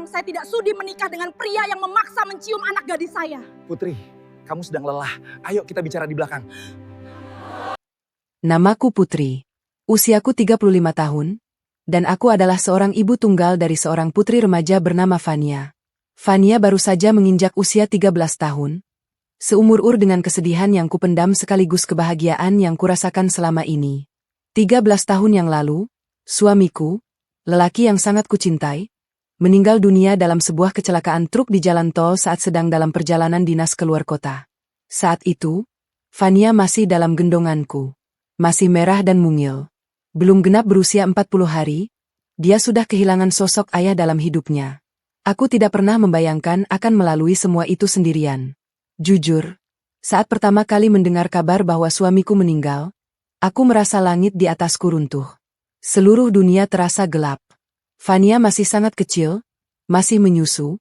terang saya tidak sudi menikah dengan pria yang memaksa mencium anak gadis saya. Putri, kamu sedang lelah. Ayo kita bicara di belakang. Namaku Putri. Usiaku 35 tahun. Dan aku adalah seorang ibu tunggal dari seorang putri remaja bernama Fania. Fania baru saja menginjak usia 13 tahun. Seumur-umur dengan kesedihan yang kupendam sekaligus kebahagiaan yang kurasakan selama ini. 13 tahun yang lalu, suamiku, lelaki yang sangat kucintai, meninggal dunia dalam sebuah kecelakaan truk di jalan tol saat sedang dalam perjalanan dinas keluar kota. Saat itu, Fania masih dalam gendonganku. Masih merah dan mungil. Belum genap berusia 40 hari, dia sudah kehilangan sosok ayah dalam hidupnya. Aku tidak pernah membayangkan akan melalui semua itu sendirian. Jujur, saat pertama kali mendengar kabar bahwa suamiku meninggal, aku merasa langit di atasku runtuh. Seluruh dunia terasa gelap. Fania masih sangat kecil, masih menyusu,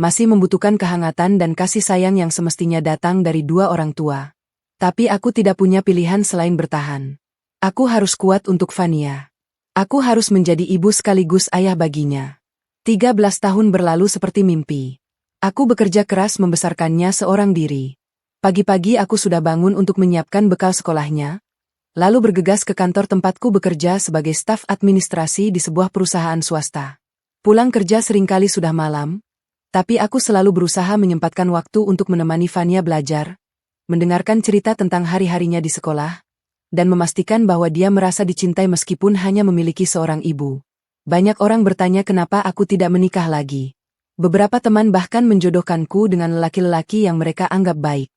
masih membutuhkan kehangatan dan kasih sayang yang semestinya datang dari dua orang tua. Tapi aku tidak punya pilihan selain bertahan. Aku harus kuat untuk Fania. Aku harus menjadi ibu sekaligus ayah baginya. 13 tahun berlalu seperti mimpi. Aku bekerja keras membesarkannya seorang diri. Pagi-pagi aku sudah bangun untuk menyiapkan bekal sekolahnya, lalu bergegas ke kantor tempatku bekerja sebagai staf administrasi di sebuah perusahaan swasta. Pulang kerja seringkali sudah malam, tapi aku selalu berusaha menyempatkan waktu untuk menemani Fania belajar, mendengarkan cerita tentang hari-harinya di sekolah, dan memastikan bahwa dia merasa dicintai meskipun hanya memiliki seorang ibu. Banyak orang bertanya kenapa aku tidak menikah lagi. Beberapa teman bahkan menjodohkanku dengan lelaki-lelaki yang mereka anggap baik.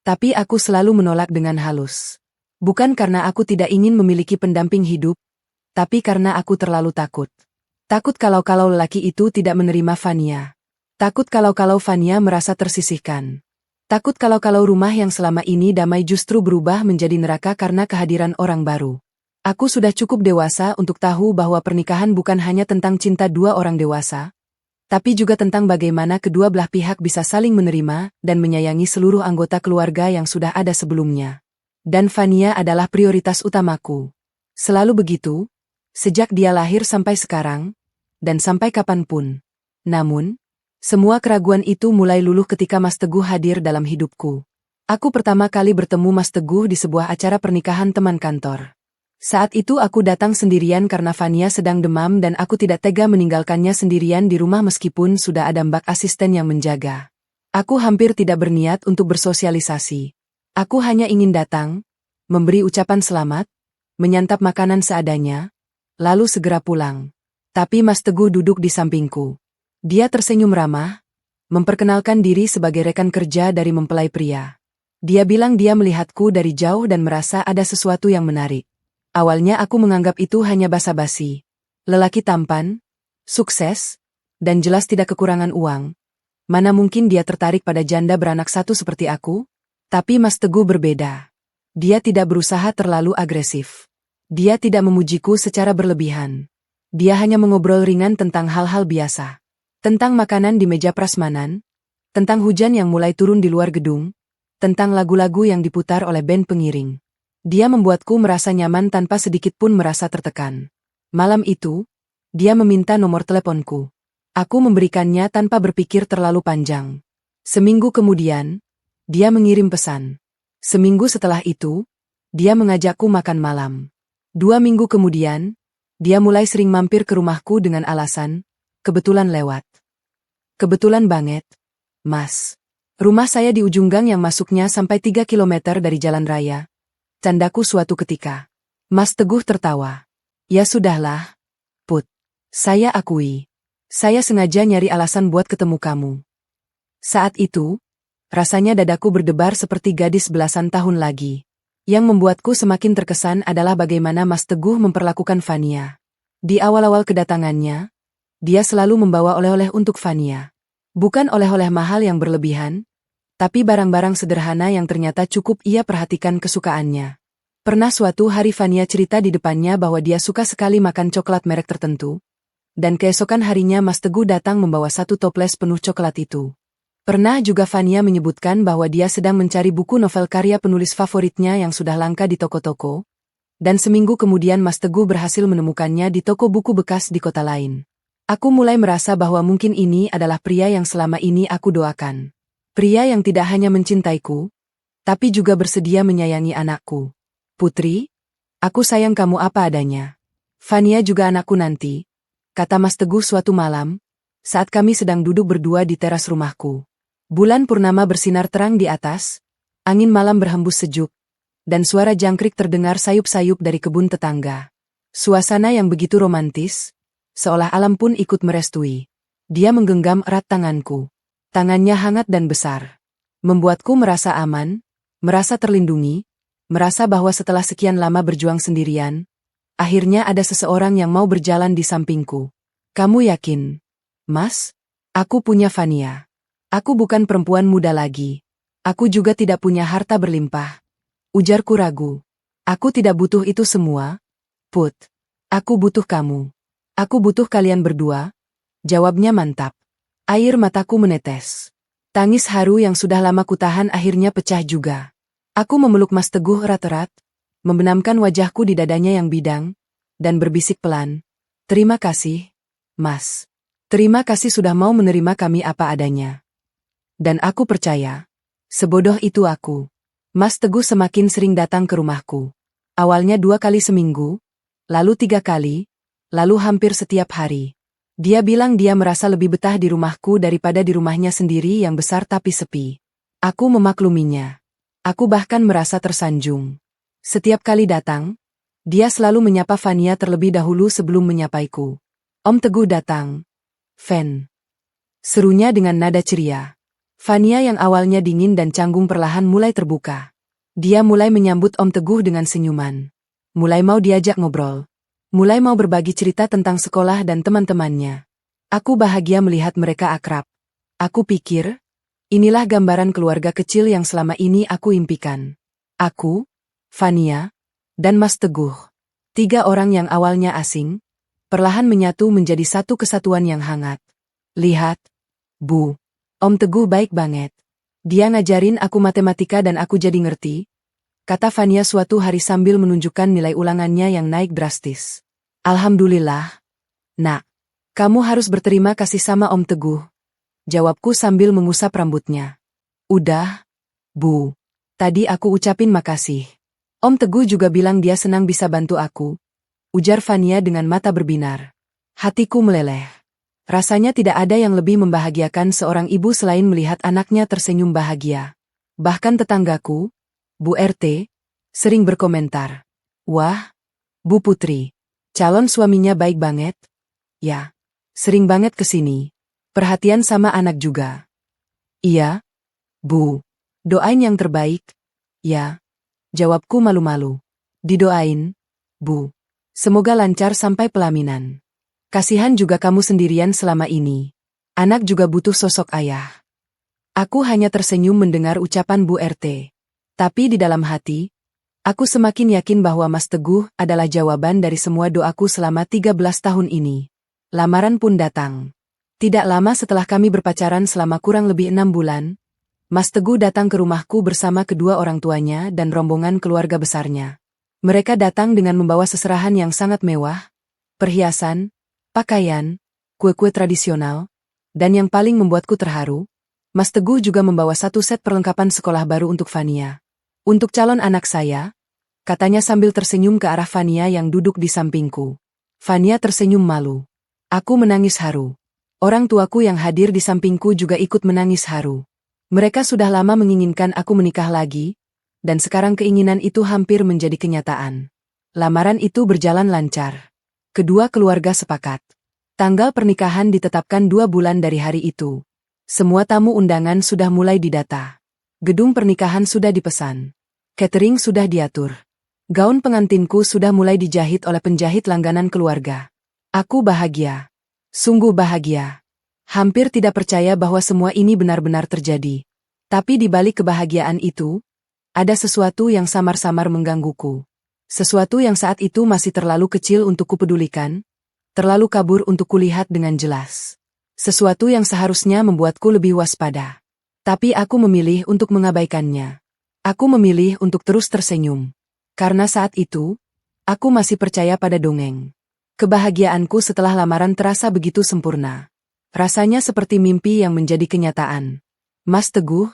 Tapi aku selalu menolak dengan halus. Bukan karena aku tidak ingin memiliki pendamping hidup, tapi karena aku terlalu takut. Takut kalau lelaki itu tidak menerima Fania. Takut kalau Fania merasa tersisihkan. Takut kalau rumah yang selama ini damai justru berubah menjadi neraka karena kehadiran orang baru. Aku sudah cukup dewasa untuk tahu bahwa pernikahan bukan hanya tentang cinta dua orang dewasa, tapi juga tentang bagaimana kedua belah pihak bisa saling menerima dan menyayangi seluruh anggota keluarga yang sudah ada sebelumnya. Dan Fania adalah prioritas utamaku. Selalu begitu, sejak dia lahir sampai sekarang, dan sampai kapanpun. Namun, semua keraguan itu mulai luluh ketika Mas Teguh hadir dalam hidupku. Aku pertama kali bertemu Mas Teguh di sebuah acara pernikahan teman kantor. Saat itu aku datang sendirian karena Fania sedang demam dan aku tidak tega meninggalkannya sendirian di rumah meskipun sudah ada mbak asisten yang menjaga. Aku hampir tidak berniat untuk bersosialisasi. Aku hanya ingin datang, memberi ucapan selamat, menyantap makanan seadanya, lalu segera pulang. Tapi Mas Teguh duduk di sampingku. Dia tersenyum ramah, memperkenalkan diri sebagai rekan kerja dari mempelai pria. Dia bilang dia melihatku dari jauh dan merasa ada sesuatu yang menarik. Awalnya aku menganggap itu hanya basa-basi. Lelaki tampan, sukses, dan jelas tidak kekurangan uang. Mana mungkin dia tertarik pada janda beranak satu seperti aku? Tapi Mas Teguh berbeda. Dia tidak berusaha terlalu agresif. Dia tidak memujiku secara berlebihan. Dia hanya mengobrol ringan tentang hal-hal biasa. Tentang makanan di meja prasmanan, tentang hujan yang mulai turun di luar gedung, tentang lagu-lagu yang diputar oleh band pengiring. Dia membuatku merasa nyaman tanpa sedikit pun merasa tertekan. Malam itu, dia meminta nomor teleponku. Aku memberikannya tanpa berpikir terlalu panjang. Seminggu kemudian, dia mengirim pesan. Seminggu setelah itu, dia mengajakku makan malam. 2 minggu kemudian, dia mulai sering mampir ke rumahku dengan alasan, kebetulan lewat. Kebetulan banget, Mas. Rumah saya di ujung gang yang masuknya sampai 3 kilometer dari jalan raya. Candaku suatu ketika. Mas Teguh tertawa. Ya sudahlah, Put. Saya akui. Saya sengaja nyari alasan buat ketemu kamu. Saat itu, rasanya dadaku berdebar seperti gadis belasan tahun lagi. Yang membuatku semakin terkesan adalah bagaimana Mas Teguh memperlakukan Fania. Di awal-awal kedatangannya, dia selalu membawa oleh-oleh untuk Fania. Bukan oleh-oleh mahal yang berlebihan, tapi barang-barang sederhana yang ternyata cukup ia perhatikan kesukaannya. Pernah suatu hari Fania cerita di depannya bahwa dia suka sekali makan coklat merek tertentu, dan keesokan harinya Mas Teguh datang membawa 1 toples penuh coklat itu. Pernah juga Fania menyebutkan bahwa dia sedang mencari buku novel karya penulis favoritnya yang sudah langka di toko-toko, dan seminggu kemudian Mas Teguh berhasil menemukannya di toko buku bekas di kota lain. Aku mulai merasa bahwa mungkin ini adalah pria yang selama ini aku doakan. Pria yang tidak hanya mencintaiku, tapi juga bersedia menyayangi anakku. Putri, aku sayang kamu apa adanya. Fania juga anakku nanti, kata Mas Teguh suatu malam, saat kami sedang duduk berdua di teras rumahku. Bulan purnama bersinar terang di atas, angin malam berhembus sejuk, dan suara jangkrik terdengar sayup-sayup dari kebun tetangga. Suasana yang begitu romantis, seolah alam pun ikut merestui. Dia menggenggam erat tanganku. Tangannya hangat dan besar. Membuatku merasa aman, merasa terlindungi, merasa bahwa setelah sekian lama berjuang sendirian, akhirnya ada seseorang yang mau berjalan di sampingku. Kamu yakin? Mas? Aku punya Fania. Aku bukan perempuan muda lagi. Aku juga tidak punya harta berlimpah. Ujarku ragu. Aku tidak butuh itu semua, Put. Aku butuh kamu. Aku butuh kalian berdua. Jawabnya mantap. Air mataku menetes. Tangis haru yang sudah lama kutahan akhirnya pecah juga. Aku memeluk Mas Teguh erat-erat, membenamkan wajahku di dadanya yang bidang, dan berbisik pelan. Terima kasih, Mas. Terima kasih sudah mau menerima kami apa adanya. Dan aku percaya, sebodoh itu aku. Mas Teguh semakin sering datang ke rumahku. Awalnya 2 kali seminggu, lalu 3 kali, lalu hampir setiap hari. Dia bilang dia merasa lebih betah di rumahku daripada di rumahnya sendiri yang besar tapi sepi. Aku memakluminya. Aku bahkan merasa tersanjung. Setiap kali datang, dia selalu menyapa Fania terlebih dahulu sebelum menyapaiku. Om Teguh datang. Fen. Serunya dengan nada ceria. Fania yang awalnya dingin dan canggung perlahan mulai terbuka. Dia mulai menyambut Om Teguh dengan senyuman. Mulai mau diajak ngobrol. Mulai mau berbagi cerita tentang sekolah dan teman-temannya. Aku bahagia melihat mereka akrab. Aku pikir, inilah gambaran keluarga kecil yang selama ini aku impikan. Aku, Fania, dan Mas Teguh. 3 orang yang awalnya asing, perlahan menyatu menjadi satu kesatuan yang hangat. Lihat, Bu. Om Teguh baik banget. Dia ngajarin aku matematika dan aku jadi ngerti, kata Fania suatu hari sambil menunjukkan nilai ulangannya yang naik drastis. Alhamdulillah, Nak. Kamu harus berterima kasih sama Om Teguh. Jawabku sambil mengusap rambutnya. Udah, Bu. Tadi aku ucapin makasih. Om Teguh juga bilang dia senang bisa bantu aku. Ujar Fania dengan mata berbinar. Hatiku meleleh. Rasanya tidak ada yang lebih membahagiakan seorang ibu selain melihat anaknya tersenyum bahagia. Bahkan tetanggaku, Bu RT, sering berkomentar. Wah, Bu Putri, calon suaminya baik banget. Ya, sering banget kesini. Perhatian sama anak juga. Iya, Bu. Doain yang terbaik. Ya, jawabku malu-malu. Didoain, Bu. Semoga lancar sampai pelaminan. Kasihan juga kamu sendirian selama ini. Anak juga butuh sosok ayah. Aku hanya tersenyum mendengar ucapan Bu RT. Tapi di dalam hati, aku semakin yakin bahwa Mas Teguh adalah jawaban dari semua doaku selama 13 tahun ini. Lamaran pun datang. Tidak lama setelah kami berpacaran selama kurang lebih 6 bulan, Mas Teguh datang ke rumahku bersama kedua orang tuanya dan rombongan keluarga besarnya. Mereka datang dengan membawa seserahan yang sangat mewah, perhiasan, pakaian, kue-kue tradisional, dan yang paling membuatku terharu, Mas Teguh juga membawa 1 set perlengkapan sekolah baru untuk Fania. Untuk calon anak saya, katanya sambil tersenyum ke arah Fania yang duduk di sampingku. Fania tersenyum malu. Aku menangis haru. Orang tuaku yang hadir di sampingku juga ikut menangis haru. Mereka sudah lama menginginkan aku menikah lagi, dan sekarang keinginan itu hampir menjadi kenyataan. Lamaran itu berjalan lancar. Kedua keluarga sepakat. Tanggal pernikahan ditetapkan 2 bulan dari hari itu. Semua tamu undangan sudah mulai didata. Gedung pernikahan sudah dipesan. Catering sudah diatur. Gaun pengantinku sudah mulai dijahit oleh penjahit langganan keluarga. Aku bahagia. Sungguh bahagia. Hampir tidak percaya bahwa semua ini benar-benar terjadi. Tapi di balik kebahagiaan itu, ada sesuatu yang samar-samar menggangguku. Sesuatu yang saat itu masih terlalu kecil untuk kupedulikan, terlalu kabur untuk kulihat dengan jelas. Sesuatu yang seharusnya membuatku lebih waspada. Tapi aku memilih untuk mengabaikannya. Aku memilih untuk terus tersenyum. Karena saat itu, aku masih percaya pada dongeng. Kebahagiaanku setelah lamaran terasa begitu sempurna. Rasanya seperti mimpi yang menjadi kenyataan. Mas Teguh,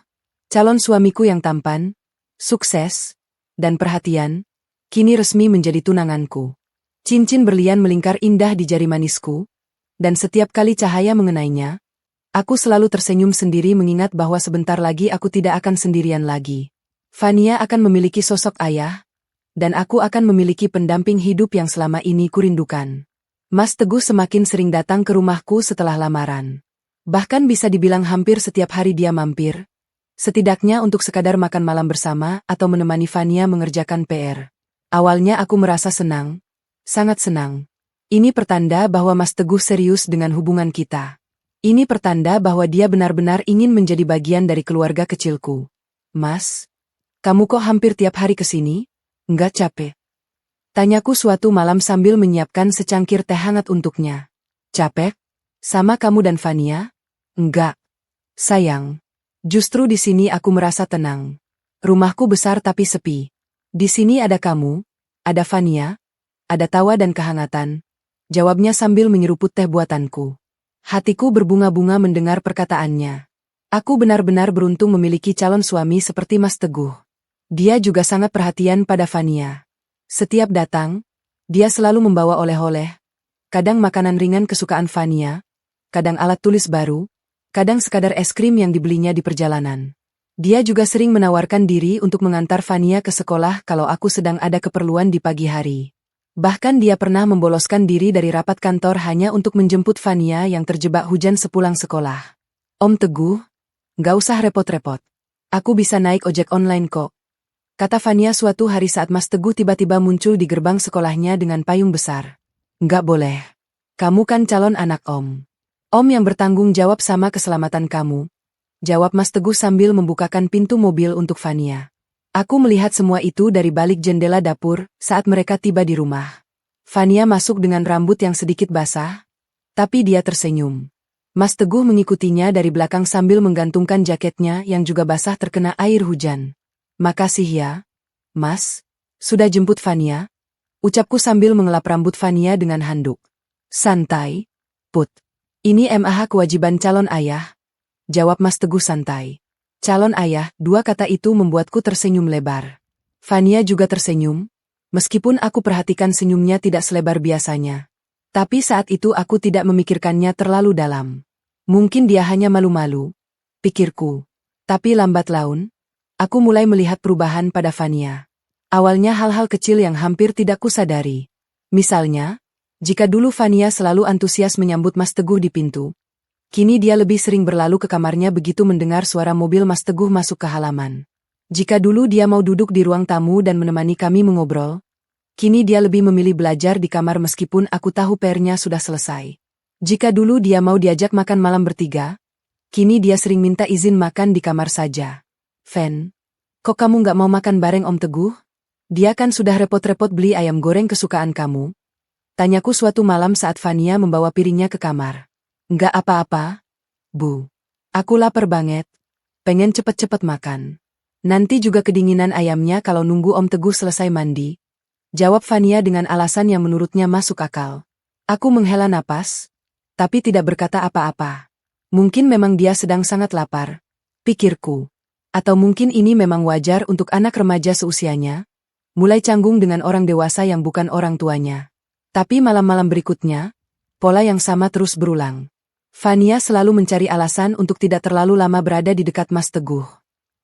calon suamiku yang tampan, sukses, dan perhatian, kini resmi menjadi tunanganku. Cincin berlian melingkar indah di jari manisku, dan setiap kali cahaya mengenainya, aku selalu tersenyum sendiri mengingat bahwa sebentar lagi aku tidak akan sendirian lagi. Fania akan memiliki sosok ayah, dan aku akan memiliki pendamping hidup yang selama ini kurindukan. Mas Teguh semakin sering datang ke rumahku setelah lamaran. Bahkan bisa dibilang hampir setiap hari dia mampir, setidaknya untuk sekadar makan malam bersama atau menemani Fania mengerjakan PR. Awalnya aku merasa senang, sangat senang. Ini pertanda bahwa Mas Teguh serius dengan hubungan kita. Ini pertanda bahwa dia benar-benar ingin menjadi bagian dari keluarga kecilku. Mas, kamu kok hampir tiap hari kesini? Enggak capek? Tanyaku suatu malam sambil menyiapkan secangkir teh hangat untuknya. Capek? Sama kamu dan Fania? Enggak. Sayang. Justru di sini aku merasa tenang. Rumahku besar tapi sepi. Di sini ada kamu, ada Fania, ada tawa dan kehangatan. Jawabnya sambil menyeruput teh buatanku. Hatiku berbunga-bunga mendengar perkataannya. Aku benar-benar beruntung memiliki calon suami seperti Mas Teguh. Dia juga sangat perhatian pada Fania. Setiap datang, dia selalu membawa oleh-oleh. Kadang makanan ringan kesukaan Fania, kadang alat tulis baru, kadang sekadar es krim yang dibelinya di perjalanan. Dia juga sering menawarkan diri untuk mengantar Fania ke sekolah kalau aku sedang ada keperluan di pagi hari. Bahkan dia pernah memboloskan diri dari rapat kantor hanya untuk menjemput Fania yang terjebak hujan sepulang sekolah. Om Teguh, nggak usah repot-repot. Aku bisa naik ojek online kok. Kata Fania suatu hari saat Mas Teguh tiba-tiba muncul di gerbang sekolahnya dengan payung besar. Nggak boleh. Kamu kan calon anak Om. Om yang bertanggung jawab sama keselamatan kamu. Jawab Mas Teguh sambil membukakan pintu mobil untuk Fania. Aku melihat semua itu dari balik jendela dapur saat mereka tiba di rumah. Fania masuk dengan rambut yang sedikit basah, tapi dia tersenyum. Mas Teguh mengikutinya dari belakang sambil menggantungkan jaketnya yang juga basah terkena air hujan. Makasih ya, Mas. Sudah jemput Fania? Ucapku sambil mengelap rambut Fania dengan handuk. Santai, Put. Ini MAH kewajiban calon ayah. Jawab Mas Teguh santai. Calon ayah, dua kata itu membuatku tersenyum lebar. Fania juga tersenyum, meskipun aku perhatikan senyumnya tidak selebar biasanya. Tapi saat itu aku tidak memikirkannya terlalu dalam. Mungkin dia hanya malu-malu, pikirku. Tapi lambat laun, aku mulai melihat perubahan pada Fania. Awalnya hal-hal kecil yang hampir tidak kusadari. Misalnya, jika dulu Fania selalu antusias menyambut Mas Teguh di pintu, kini dia lebih sering berlalu ke kamarnya begitu mendengar suara mobil Mas Teguh masuk ke halaman. Jika dulu dia mau duduk di ruang tamu dan menemani kami mengobrol, kini dia lebih memilih belajar di kamar meskipun aku tahu PR-nya sudah selesai. Jika dulu dia mau diajak makan malam bertiga, kini dia sering minta izin makan di kamar saja. Fen, kok kamu nggak mau makan bareng Om Teguh? Dia kan sudah repot-repot beli ayam goreng kesukaan kamu. Tanyaku suatu malam saat Fania membawa piringnya ke kamar. Nggak apa-apa, Bu. Aku lapar banget. Pengen cepet-cepet makan. Nanti juga kedinginan ayamnya kalau nunggu Om Teguh selesai mandi. Jawab Fania dengan alasan yang menurutnya masuk akal. Aku menghela napas, tapi tidak berkata apa-apa. Mungkin memang dia sedang sangat lapar, pikirku. Atau mungkin ini memang wajar untuk anak remaja seusianya, mulai canggung dengan orang dewasa yang bukan orang tuanya. Tapi malam-malam berikutnya, pola yang sama terus berulang. Fania selalu mencari alasan untuk tidak terlalu lama berada di dekat Mas Teguh.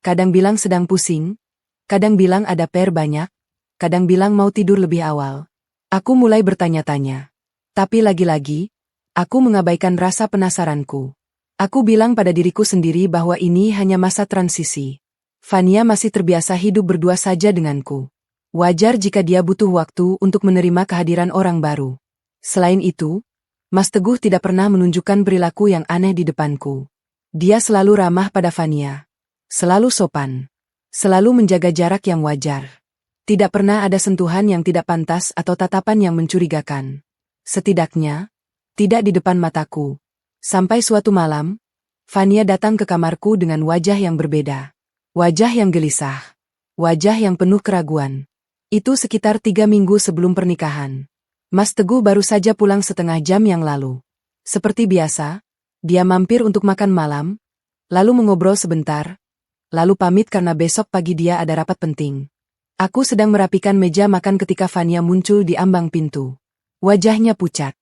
Kadang bilang sedang pusing, kadang bilang ada PR banyak, kadang bilang mau tidur lebih awal. Aku mulai bertanya-tanya. Tapi lagi-lagi, aku mengabaikan rasa penasaranku. Aku bilang pada diriku sendiri bahwa ini hanya masa transisi. Fania masih terbiasa hidup berdua saja denganku. Wajar jika dia butuh waktu untuk menerima kehadiran orang baru. Selain itu, Mas Teguh tidak pernah menunjukkan perilaku yang aneh di depanku. Dia selalu ramah pada Fania. Selalu sopan. Selalu menjaga jarak yang wajar. Tidak pernah ada sentuhan yang tidak pantas atau tatapan yang mencurigakan. Setidaknya, tidak di depan mataku. Sampai suatu malam, Fania datang ke kamarku dengan wajah yang berbeda. Wajah yang gelisah. Wajah yang penuh keraguan. Itu sekitar 3 minggu sebelum pernikahan. Mas Teguh baru saja pulang setengah jam yang lalu. Seperti biasa, dia mampir untuk makan malam, lalu mengobrol sebentar, lalu pamit karena besok pagi dia ada rapat penting. Aku sedang merapikan meja makan ketika Fania muncul di ambang pintu. Wajahnya pucat.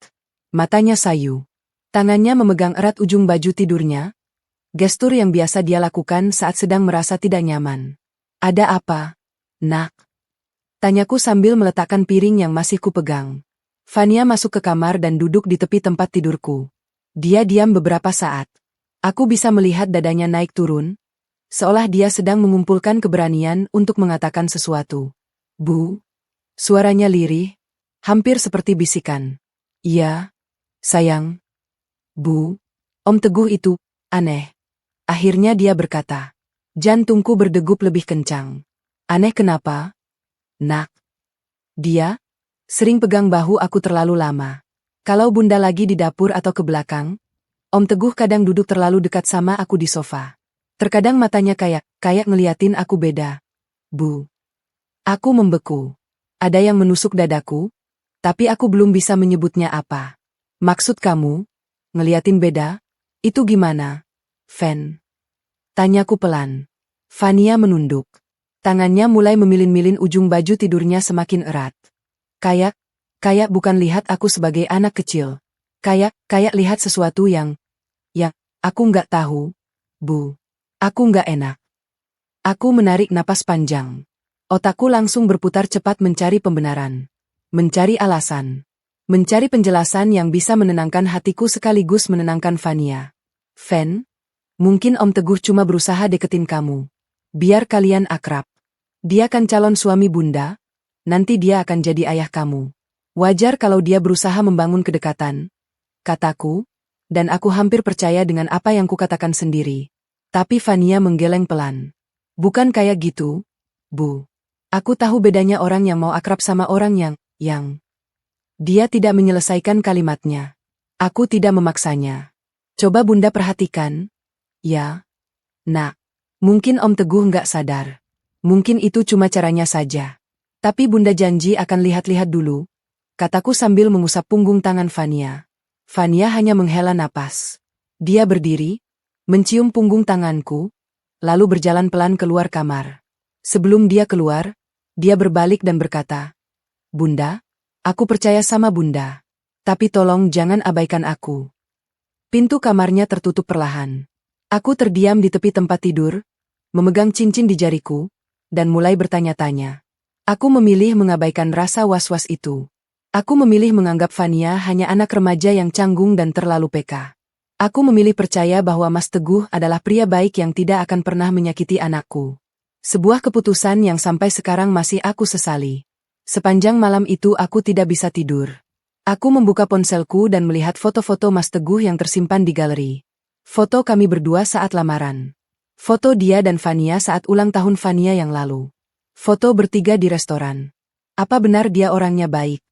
Matanya sayu. Tangannya memegang erat ujung baju tidurnya. Gestur yang biasa dia lakukan saat sedang merasa tidak nyaman. Ada apa, nak? Tanyaku sambil meletakkan piring yang masih kupegang. Fania masuk ke kamar dan duduk di tepi tempat tidurku. Dia diam beberapa saat. Aku bisa melihat dadanya naik turun, seolah dia sedang mengumpulkan keberanian untuk mengatakan sesuatu. Bu? Suaranya lirih, hampir seperti bisikan. Iya, sayang. Bu, Om Teguh itu aneh. Akhirnya dia berkata. Jantungku berdegup lebih kencang. Aneh kenapa? Nak. Dia sering pegang bahu aku terlalu lama. Kalau bunda lagi di dapur atau ke belakang, Om Teguh kadang duduk terlalu dekat sama aku di sofa. Terkadang matanya kayak ngeliatin aku beda. Bu. Aku membeku. Ada yang menusuk dadaku, tapi aku belum bisa menyebutnya apa. Maksud kamu, ngeliatin beda? Itu gimana, Fen? Tanyaku pelan. Fania menunduk. Tangannya mulai memilin-milin ujung baju tidurnya semakin erat. Kayak bukan lihat aku sebagai anak kecil. Kayak lihat sesuatu yang aku nggak tahu, Bu. Aku nggak enak. Aku menarik napas panjang. Otakku langsung berputar cepat mencari pembenaran. Mencari alasan. Mencari penjelasan yang bisa menenangkan hatiku sekaligus menenangkan Fania. Fen, mungkin Om Teguh cuma berusaha deketin kamu. Biar kalian akrab. Dia kan calon suami bunda, nanti dia akan jadi ayah kamu. Wajar kalau dia berusaha membangun kedekatan, kataku, dan aku hampir percaya dengan apa yang kukatakan sendiri. Tapi Fania menggeleng pelan. Bukan kayak gitu, Bu. Aku tahu bedanya orang yang mau akrab sama orang yang... Dia tidak menyelesaikan kalimatnya. Aku tidak memaksanya. Coba bunda perhatikan. Ya, nak. Mungkin Om Teguh nggak sadar. Mungkin itu cuma caranya saja. Tapi bunda janji akan lihat-lihat dulu, kataku sambil mengusap punggung tangan Fania. Fania hanya menghela napas. Dia berdiri, mencium punggung tanganku, lalu berjalan pelan keluar kamar. Sebelum dia keluar, dia berbalik dan berkata, Bunda, aku percaya sama bunda. Tapi tolong jangan abaikan aku. Pintu kamarnya tertutup perlahan. Aku terdiam di tepi tempat tidur, memegang cincin di jariku, dan mulai bertanya-tanya. Aku memilih mengabaikan rasa was-was itu. Aku memilih menganggap Fania hanya anak remaja yang canggung dan terlalu peka. Aku memilih percaya bahwa Mas Teguh adalah pria baik yang tidak akan pernah menyakiti anakku. Sebuah keputusan yang sampai sekarang masih aku sesali. Sepanjang malam itu aku tidak bisa tidur. Aku membuka ponselku dan melihat foto-foto Mas Teguh yang tersimpan di galeri. Foto kami berdua saat lamaran. Foto dia dan Fania saat ulang tahun Fania yang lalu. Foto bertiga di restoran. Apa benar dia orangnya baik?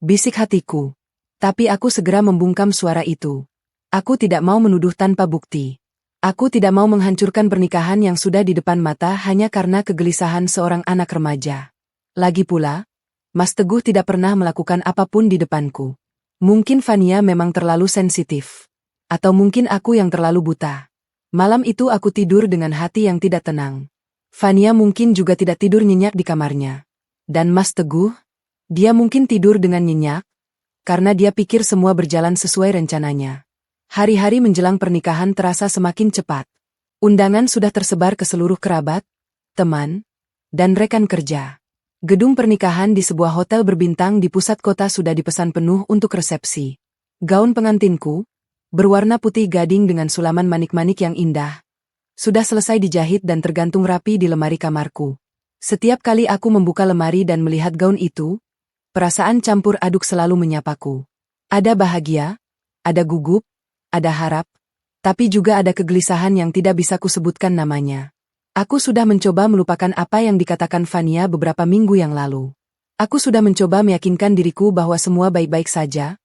Bisik hatiku. Tapi aku segera membungkam suara itu. Aku tidak mau menuduh tanpa bukti. Aku tidak mau menghancurkan pernikahan yang sudah di depan mata hanya karena kegelisahan seorang anak remaja. Lagi pula, Mas Teguh tidak pernah melakukan apapun di depanku. Mungkin Fania memang terlalu sensitif. Atau mungkin aku yang terlalu buta. Malam itu aku tidur dengan hati yang tidak tenang. Fania mungkin juga tidak tidur nyenyak di kamarnya. Dan Mas Teguh, dia mungkin tidur dengan nyenyak, karena dia pikir semua berjalan sesuai rencananya. Hari-hari menjelang pernikahan terasa semakin cepat. Undangan sudah tersebar ke seluruh kerabat, teman, dan rekan kerja. Gedung pernikahan di sebuah hotel berbintang di pusat kota sudah dipesan penuh untuk resepsi. Gaun pengantinku, berwarna putih gading dengan sulaman manik-manik yang indah, sudah selesai dijahit dan tergantung rapi di lemari kamarku. Setiap kali aku membuka lemari dan melihat gaun itu, perasaan campur aduk selalu menyapaku. Ada bahagia, ada gugup, ada harap, tapi juga ada kegelisahan yang tidak bisa kusebutkan namanya. Aku sudah mencoba melupakan apa yang dikatakan Fania beberapa minggu yang lalu. Aku sudah mencoba meyakinkan diriku bahwa semua baik-baik saja,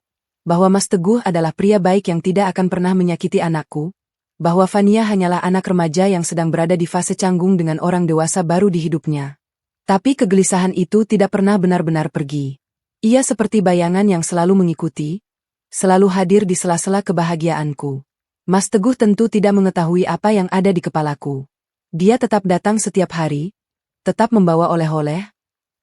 bahwa Mas Teguh adalah pria baik yang tidak akan pernah menyakiti anakku, bahwa Fania hanyalah anak remaja yang sedang berada di fase canggung dengan orang dewasa baru di hidupnya. Tapi kegelisahan itu tidak pernah benar-benar pergi. Ia seperti bayangan yang selalu mengikuti, selalu hadir di sela-sela kebahagiaanku. Mas Teguh tentu tidak mengetahui apa yang ada di kepalaku. Dia tetap datang setiap hari, tetap membawa oleh-oleh,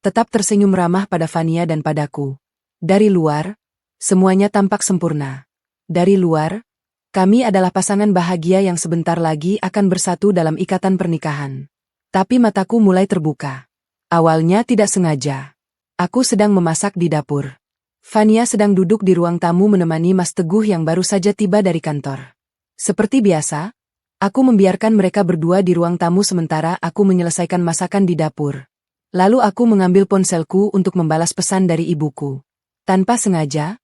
tetap tersenyum ramah pada Fania dan padaku. Dari luar, semuanya tampak sempurna. Dari luar, kami adalah pasangan bahagia yang sebentar lagi akan bersatu dalam ikatan pernikahan. Tapi mataku mulai terbuka. Awalnya tidak sengaja. Aku sedang memasak di dapur. Fania sedang duduk di ruang tamu menemani Mas Teguh yang baru saja tiba dari kantor. Seperti biasa, aku membiarkan mereka berdua di ruang tamu sementara aku menyelesaikan masakan di dapur. Lalu aku mengambil ponselku untuk membalas pesan dari ibuku. Tanpa sengaja,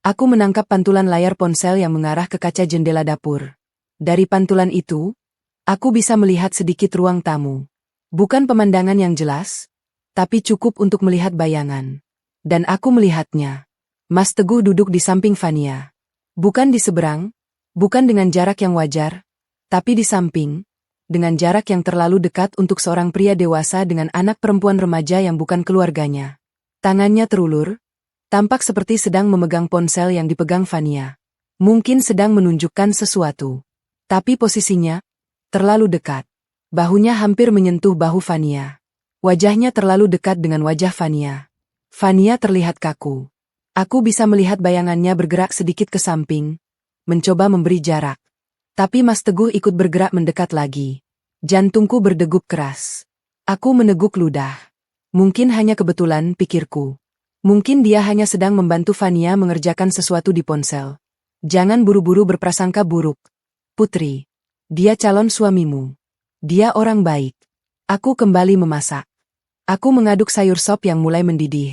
aku menangkap pantulan layar ponsel yang mengarah ke kaca jendela dapur. Dari pantulan itu, aku bisa melihat sedikit ruang tamu. Bukan pemandangan yang jelas, tapi cukup untuk melihat bayangan. Dan aku melihatnya. Mas Teguh duduk di samping Fania. Bukan di seberang, bukan dengan jarak yang wajar, tapi di samping, dengan jarak yang terlalu dekat untuk seorang pria dewasa dengan anak perempuan remaja yang bukan keluarganya. Tangannya terulur, tampak seperti sedang memegang ponsel yang dipegang Fania. Mungkin sedang menunjukkan sesuatu. Tapi posisinya terlalu dekat. Bahunya hampir menyentuh bahu Fania. Wajahnya terlalu dekat dengan wajah Fania. Fania terlihat kaku. Aku bisa melihat bayangannya bergerak sedikit ke samping, mencoba memberi jarak. Tapi Mas Teguh ikut bergerak mendekat lagi. Jantungku berdegup keras. Aku meneguk ludah. Mungkin hanya kebetulan, pikirku. Mungkin dia hanya sedang membantu Fania mengerjakan sesuatu di ponsel. Jangan buru-buru berprasangka buruk. Putri. Dia calon suamimu. Dia orang baik. Aku kembali memasak. Aku mengaduk sayur sop yang mulai mendidih.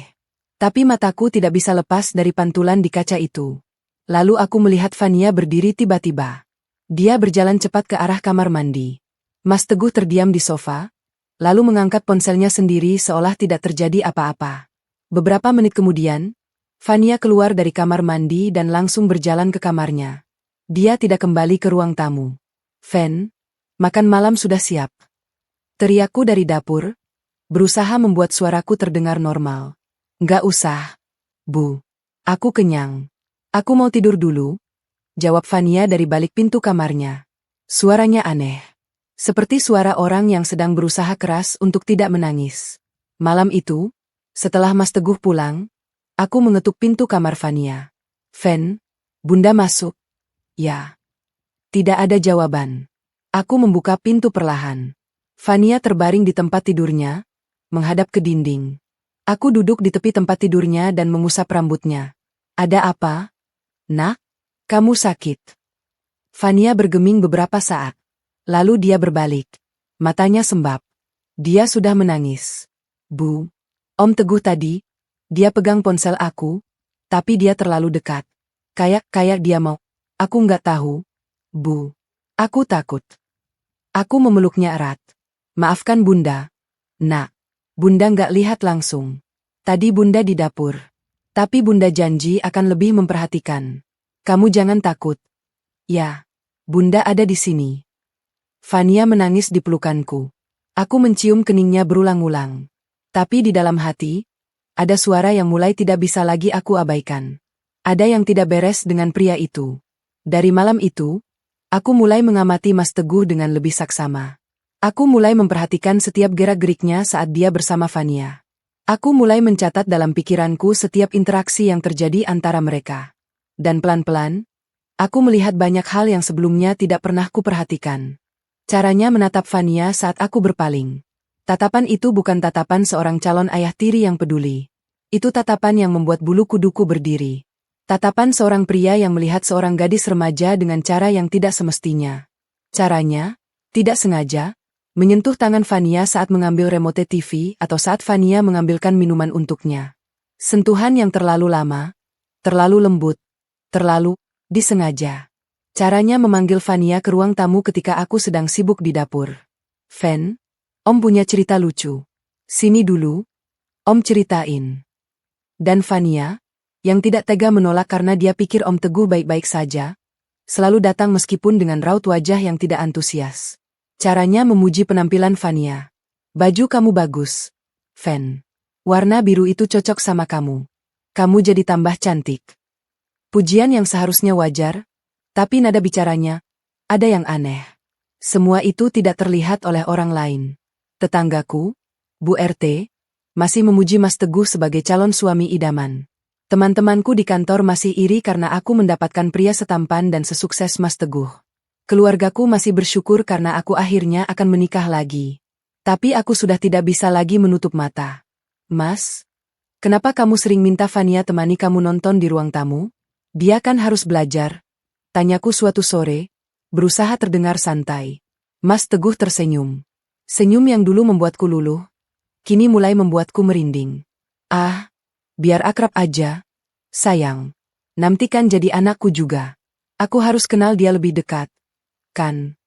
Tapi mataku tidak bisa lepas dari pantulan di kaca itu. Lalu aku melihat Fania berdiri tiba-tiba. Dia berjalan cepat ke arah kamar mandi. Mas Teguh terdiam di sofa, lalu mengangkat ponselnya sendiri seolah tidak terjadi apa-apa. Beberapa menit kemudian, Fania keluar dari kamar mandi dan langsung berjalan ke kamarnya. Dia tidak kembali ke ruang tamu. "Fen, makan malam sudah siap." Teriakku dari dapur, berusaha membuat suaraku terdengar normal. "Nggak usah, Bu. Aku kenyang. Aku mau tidur dulu," jawab Fania dari balik pintu kamarnya. Suaranya aneh. Seperti suara orang yang sedang berusaha keras untuk tidak menangis. Malam itu, setelah Mas Teguh pulang, aku mengetuk pintu kamar Fania. "Fen, Bunda masuk." "Ya." Tidak ada jawaban. Aku membuka pintu perlahan. Fania terbaring di tempat tidurnya, menghadap ke dinding. Aku duduk di tepi tempat tidurnya dan mengusap rambutnya. "Ada apa? Nak, kamu sakit?" Fania bergeming beberapa saat. Lalu dia berbalik. Matanya sembab. Dia sudah menangis. "Bu, Om Teguh tadi, dia pegang ponsel aku, tapi dia terlalu dekat. Kayak dia mau." "Aku nggak tahu, Bu. Aku takut." Aku memeluknya erat. "Maafkan Bunda, Nak. Bunda nggak lihat langsung. Tadi Bunda di dapur. Tapi Bunda janji akan lebih memperhatikan. Kamu jangan takut." "Ya, Bunda ada di sini." Fania menangis di pelukanku. Aku mencium keningnya berulang-ulang. Tapi di dalam hati, ada suara yang mulai tidak bisa lagi aku abaikan. Ada yang tidak beres dengan pria itu. Dari malam itu, aku mulai mengamati Mas Teguh dengan lebih saksama. Aku mulai memperhatikan setiap gerak-geriknya saat dia bersama Fania. Aku mulai mencatat dalam pikiranku setiap interaksi yang terjadi antara mereka. Dan pelan-pelan, aku melihat banyak hal yang sebelumnya tidak pernah kuperhatikan. Caranya menatap Fania saat aku berpaling. Tatapan itu bukan tatapan seorang calon ayah tiri yang peduli. Itu tatapan yang membuat bulu kuduku berdiri. Tatapan seorang pria yang melihat seorang gadis remaja dengan cara yang tidak semestinya. Caranya, tidak sengaja, menyentuh tangan Fania saat mengambil remote TV atau saat Fania mengambilkan minuman untuknya. Sentuhan yang terlalu lama, terlalu lembut, terlalu disengaja. Caranya memanggil Fania ke ruang tamu ketika aku sedang sibuk di dapur. "Fen, Om punya cerita lucu. Sini dulu, Om ceritain." Dan Fania, yang tidak tega menolak karena dia pikir Om Teguh baik-baik saja, selalu datang meskipun dengan raut wajah yang tidak antusias. Caranya memuji penampilan Fania. "Baju kamu bagus, Fen. Warna biru itu cocok sama kamu." Kamu jadi tambah cantik. Pujian yang seharusnya wajar, tapi nada bicaranya, ada yang aneh. Semua itu tidak terlihat oleh orang lain. Tetanggaku, Bu RT, masih memuji Mas Teguh sebagai calon suami idaman. Teman-temanku di kantor masih iri karena aku mendapatkan pria setampan dan sesukses Mas Teguh. Keluargaku masih bersyukur karena aku akhirnya akan menikah lagi. Tapi aku sudah tidak bisa lagi menutup mata. Mas, kenapa kamu sering minta Fania temani kamu nonton di ruang tamu? Dia kan harus belajar. Tanyaku suatu sore, berusaha terdengar santai. Mas Teguh tersenyum. Senyum yang dulu membuatku luluh, kini mulai membuatku merinding. Ah, biar akrab aja. Sayang, nanti kan jadi anakku juga. Aku harus kenal dia lebih dekat. Kan?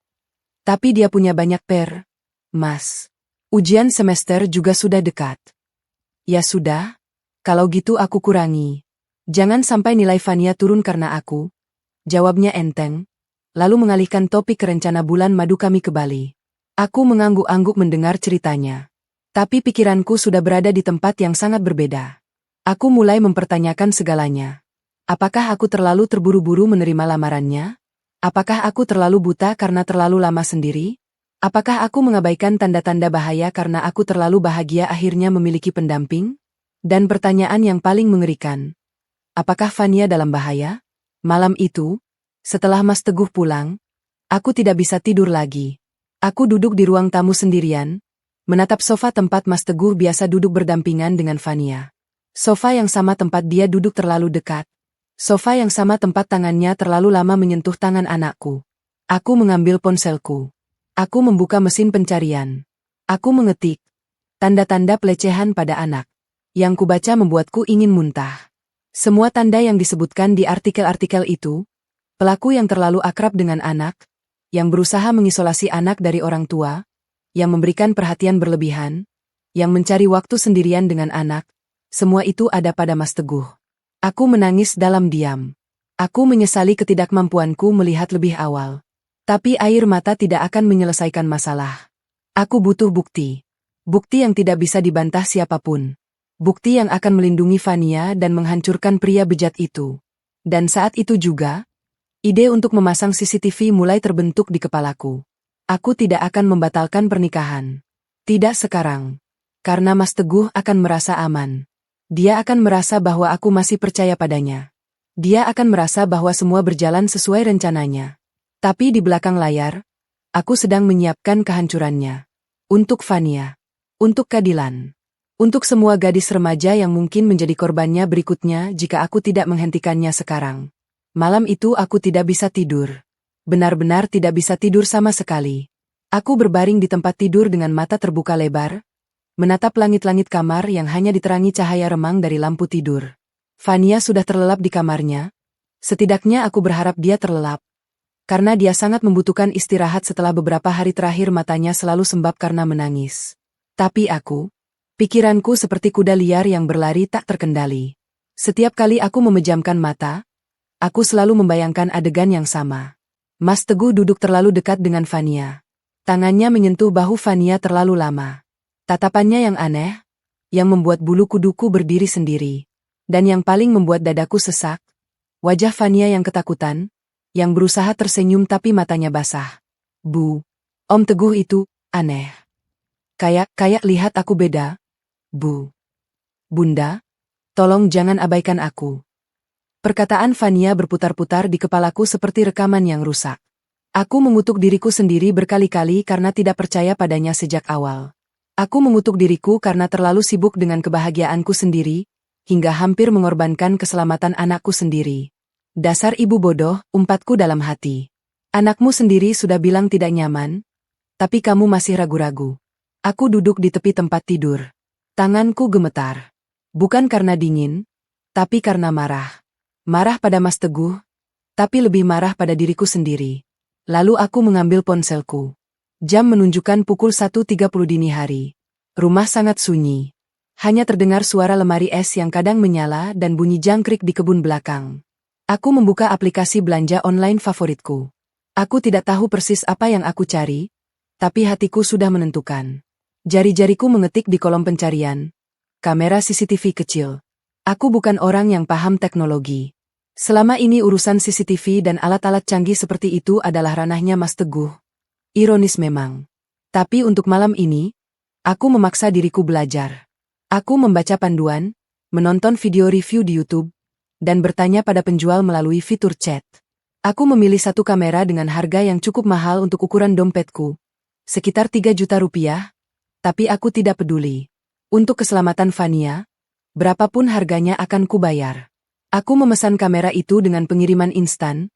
Tapi dia punya banyak Mas. Ujian semester juga sudah dekat. Ya sudah, kalau gitu aku kurangi. Jangan sampai nilai Fania turun karena aku. Jawabnya enteng, lalu mengalihkan topik ke rencana bulan madu kami ke Bali. Aku mengangguk-angguk mendengar ceritanya. Tapi pikiranku sudah berada di tempat yang sangat berbeda. Aku mulai mempertanyakan segalanya. Apakah aku terlalu terburu-buru menerima lamarannya? Apakah aku terlalu buta karena terlalu lama sendiri? Apakah aku mengabaikan tanda-tanda bahaya karena aku terlalu bahagia akhirnya memiliki pendamping? Dan pertanyaan yang paling mengerikan, apakah Fania dalam bahaya? Malam itu, setelah Mas Teguh pulang, aku tidak bisa tidur lagi. Aku duduk di ruang tamu sendirian, menatap sofa tempat Mas Teguh biasa duduk berdampingan dengan Fania. Sofa yang sama tempat dia duduk terlalu dekat. Sofa yang sama tempat tangannya terlalu lama menyentuh tangan anakku. Aku mengambil ponselku. Aku membuka mesin pencarian. Aku mengetik tanda-tanda pelecehan pada anak. Yang kubaca membuatku ingin muntah. Semua tanda yang disebutkan di artikel-artikel itu, pelaku yang terlalu akrab dengan anak, yang berusaha mengisolasi anak dari orang tua, yang memberikan perhatian berlebihan, yang mencari waktu sendirian dengan anak, semua itu ada pada Mas Teguh. Aku menangis dalam diam. Aku menyesali ketidakmampuanku melihat lebih awal. Tapi air mata tidak akan menyelesaikan masalah. Aku butuh bukti. Bukti yang tidak bisa dibantah siapapun. Bukti yang akan melindungi Fania dan menghancurkan pria bejat itu. Dan saat itu juga, ide untuk memasang CCTV mulai terbentuk di kepalaku. Aku tidak akan membatalkan pernikahan. Tidak sekarang. Karena Mas Teguh akan merasa aman. Dia akan merasa bahwa aku masih percaya padanya. Dia akan merasa bahwa semua berjalan sesuai rencananya. Tapi di belakang layar, aku sedang menyiapkan kehancurannya. Untuk Fania. Untuk keadilan. Untuk semua gadis remaja yang mungkin menjadi korbannya berikutnya jika aku tidak menghentikannya sekarang. Malam itu aku tidak bisa tidur. Benar-benar tidak bisa tidur sama sekali. Aku berbaring di tempat tidur dengan mata terbuka lebar, menatap langit-langit kamar yang hanya diterangi cahaya remang dari lampu tidur. Fania sudah terlelap di kamarnya. Setidaknya aku berharap dia terlelap. Karena dia sangat membutuhkan istirahat setelah beberapa hari terakhir matanya selalu sembab karena menangis. Tapi pikiranku seperti kuda liar yang berlari tak terkendali. Setiap kali aku memejamkan mata, aku selalu membayangkan adegan yang sama. Mas Teguh duduk terlalu dekat dengan Fania. Tangannya menyentuh bahu Fania terlalu lama. Tatapannya yang aneh, yang membuat bulu kuduku berdiri sendiri. Dan yang paling membuat dadaku sesak, wajah Fania yang ketakutan, yang berusaha tersenyum tapi matanya basah. Bu, Om Teguh itu aneh. Kayak lihat aku beda. Bu. Bunda, tolong jangan abaikan aku. Perkataan Fania berputar-putar di kepalaku seperti rekaman yang rusak. Aku mengutuk diriku sendiri berkali-kali karena tidak percaya padanya sejak awal. Aku mengutuk diriku karena terlalu sibuk dengan kebahagiaanku sendiri, hingga hampir mengorbankan keselamatan anakku sendiri. Dasar ibu bodoh, umpatku dalam hati. Anakmu sendiri sudah bilang tidak nyaman, tapi kamu masih ragu-ragu. Aku duduk di tepi tempat tidur. Tanganku gemetar. Bukan karena dingin, tapi karena marah. Marah pada Mas Teguh, tapi lebih marah pada diriku sendiri. Lalu aku mengambil ponselku. Jam menunjukkan pukul 1.30 dini hari. Rumah sangat sunyi. Hanya terdengar suara lemari es yang kadang menyala dan bunyi jangkrik di kebun belakang. Aku membuka aplikasi belanja online favoritku. Aku tidak tahu persis apa yang aku cari, tapi hatiku sudah menentukan. Jari-jariku mengetik di kolom pencarian. Kamera CCTV kecil. Aku bukan orang yang paham teknologi. Selama ini urusan CCTV dan alat-alat canggih seperti itu adalah ranahnya Mas Teguh. Ironis memang. Tapi untuk malam ini, aku memaksa diriku belajar. Aku membaca panduan, menonton video review di YouTube, dan bertanya pada penjual melalui fitur chat. Aku memilih satu kamera dengan harga yang cukup mahal untuk ukuran dompetku. Sekitar 3 juta rupiah, tapi aku tidak peduli. Untuk keselamatan Fania, berapapun harganya akan kubayar. Aku memesan kamera itu dengan pengiriman instan,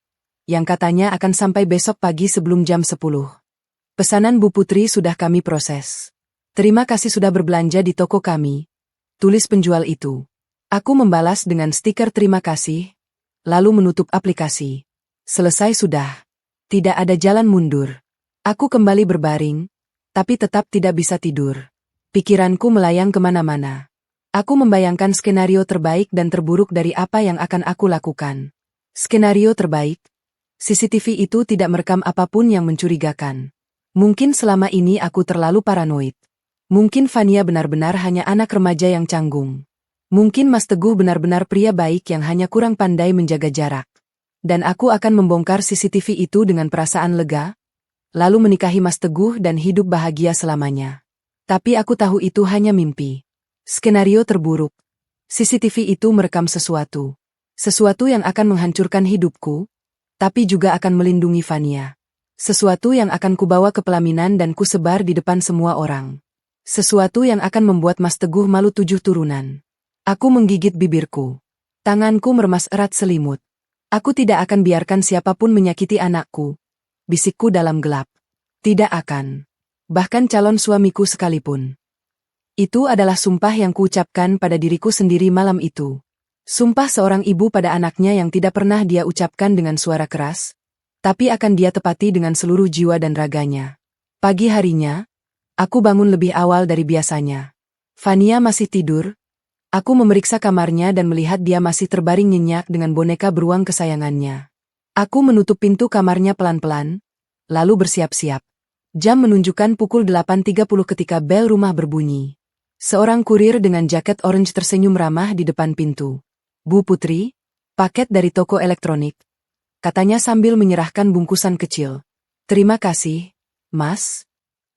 yang katanya akan sampai besok pagi sebelum jam 10. Pesanan Bu Putri sudah kami proses. Terima kasih sudah berbelanja di toko kami, tulis penjual itu. Aku membalas dengan stiker terima kasih, lalu menutup aplikasi. Selesai sudah. Tidak ada jalan mundur. Aku kembali berbaring, tapi tetap tidak bisa tidur. Pikiranku melayang kemana-mana. Aku membayangkan skenario terbaik dan terburuk dari apa yang akan aku lakukan. Skenario terbaik, CCTV itu tidak merekam apapun yang mencurigakan. Mungkin selama ini aku terlalu paranoid. Mungkin Fania benar-benar hanya anak remaja yang canggung. Mungkin Mas Teguh benar-benar pria baik yang hanya kurang pandai menjaga jarak. Dan aku akan membongkar CCTV itu dengan perasaan lega, lalu menikahi Mas Teguh dan hidup bahagia selamanya. Tapi aku tahu itu hanya mimpi. Skenario terburuk. CCTV itu merekam sesuatu. Sesuatu yang akan menghancurkan hidupku, tapi juga akan melindungi Fania. Sesuatu yang akan kubawa ke pelaminan dan kusebar di depan semua orang. Sesuatu yang akan membuat Mas Teguh malu 7 turunan. Aku menggigit bibirku. Tanganku meremas erat selimut. Aku tidak akan biarkan siapapun menyakiti anakku. Bisikku dalam gelap. Tidak akan. Bahkan calon suamiku sekalipun. Itu adalah sumpah yang kuucapkan pada diriku sendiri malam itu. Sumpah seorang ibu pada anaknya yang tidak pernah dia ucapkan dengan suara keras, tapi akan dia tepati dengan seluruh jiwa dan raganya. Pagi harinya, aku bangun lebih awal dari biasanya. Fania masih tidur. Aku memeriksa kamarnya dan melihat dia masih terbaring nyenyak dengan boneka beruang kesayangannya. Aku menutup pintu kamarnya pelan-pelan, lalu bersiap-siap. Jam menunjukkan pukul 8.30 ketika bel rumah berbunyi. Seorang kurir dengan jaket orange tersenyum ramah di depan pintu. Bu Putri, paket dari toko elektronik, katanya sambil menyerahkan bungkusan kecil. Terima kasih, Mas.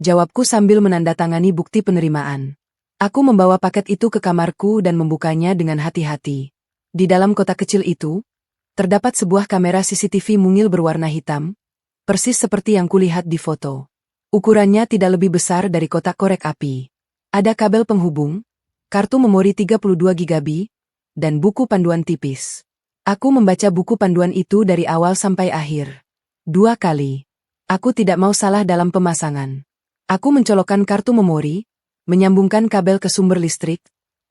Jawabku sambil menandatangani bukti penerimaan. Aku membawa paket itu ke kamarku dan membukanya dengan hati-hati. Di dalam kotak kecil itu, terdapat sebuah kamera CCTV mungil berwarna hitam, persis seperti yang kulihat di foto. Ukurannya tidak lebih besar dari kotak korek api. Ada kabel penghubung, kartu memori 32 GB, dan buku panduan tipis. Aku membaca buku panduan itu dari awal sampai akhir. 2 kali. Aku tidak mau salah dalam pemasangan. Aku mencolokkan kartu memori, menyambungkan kabel ke sumber listrik,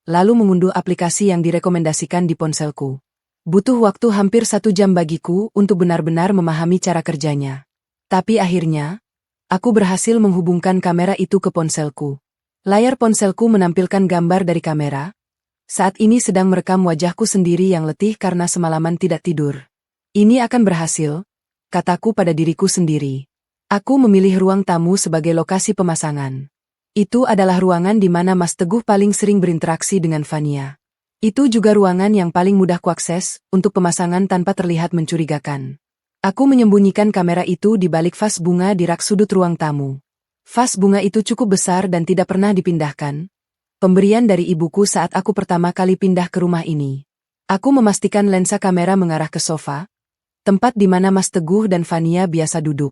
lalu mengunduh aplikasi yang direkomendasikan di ponselku. Butuh waktu hampir 1 jam bagiku untuk benar-benar memahami cara kerjanya. Tapi akhirnya, aku berhasil menghubungkan kamera itu ke ponselku. Layar ponselku menampilkan gambar dari kamera. Saat ini sedang merekam wajahku sendiri yang letih karena semalaman tidak tidur. Ini akan berhasil, kataku pada diriku sendiri. Aku memilih ruang tamu sebagai lokasi pemasangan. Itu adalah ruangan di mana Mas Teguh paling sering berinteraksi dengan Fania. Itu juga ruangan yang paling mudah kuakses untuk pemasangan tanpa terlihat mencurigakan. Aku menyembunyikan kamera itu di balik vas bunga di rak sudut ruang tamu. Vas bunga itu cukup besar dan tidak pernah dipindahkan. Pemberian dari ibuku saat aku pertama kali pindah ke rumah ini. Aku memastikan lensa kamera mengarah ke sofa, tempat di mana Mas Teguh dan Fania biasa duduk.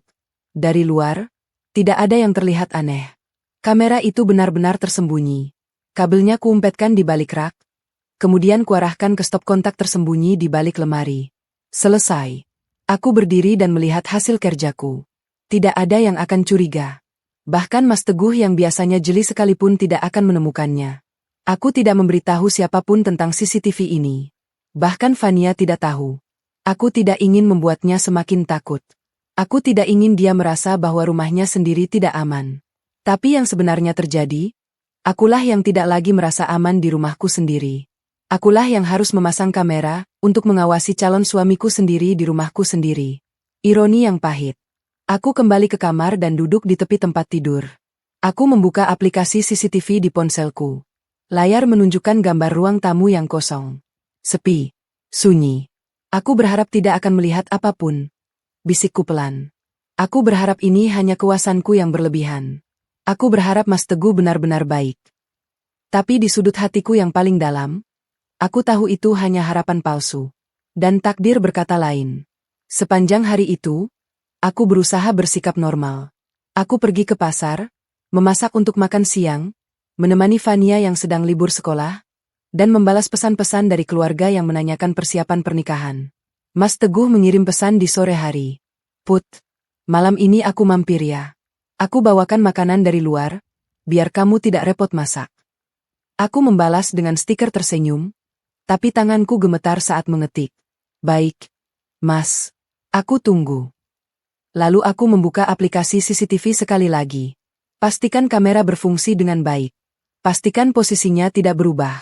Dari luar, tidak ada yang terlihat aneh. Kamera itu benar-benar tersembunyi. Kabelnya kuumpetkan di balik rak, kemudian kuarahkan ke stop kontak tersembunyi di balik lemari. Selesai. Aku berdiri dan melihat hasil kerjaku. Tidak ada yang akan curiga. Bahkan Mas Teguh yang biasanya jeli sekalipun tidak akan menemukannya. Aku tidak memberitahu siapapun tentang CCTV ini. Bahkan Fania tidak tahu. Aku tidak ingin membuatnya semakin takut. Aku tidak ingin dia merasa bahwa rumahnya sendiri tidak aman. Tapi yang sebenarnya terjadi, akulah yang tidak lagi merasa aman di rumahku sendiri. Akulah yang harus memasang kamera untuk mengawasi calon suamiku sendiri di rumahku sendiri. Ironi yang pahit. Aku kembali ke kamar dan duduk di tepi tempat tidur. Aku membuka aplikasi CCTV di ponselku. Layar menunjukkan gambar ruang tamu yang kosong. Sepi. Sunyi. Aku berharap tidak akan melihat apapun. Bisikku pelan. Aku berharap ini hanya kuasanku yang berlebihan. Aku berharap Mas Teguh benar-benar baik. Tapi di sudut hatiku yang paling dalam, aku tahu itu hanya harapan palsu. Dan takdir berkata lain. Sepanjang hari itu, aku berusaha bersikap normal. Aku pergi ke pasar, memasak untuk makan siang, menemani Fania yang sedang libur sekolah, dan membalas pesan-pesan dari keluarga yang menanyakan persiapan pernikahan. Mas Teguh mengirim pesan di sore hari. Put, malam ini aku mampir ya. Aku bawakan makanan dari luar, biar kamu tidak repot masak. Aku membalas dengan stiker tersenyum, tapi tanganku gemetar saat mengetik. Baik, Mas. Aku tunggu. Lalu aku membuka aplikasi CCTV sekali lagi. Pastikan kamera berfungsi dengan baik. Pastikan posisinya tidak berubah.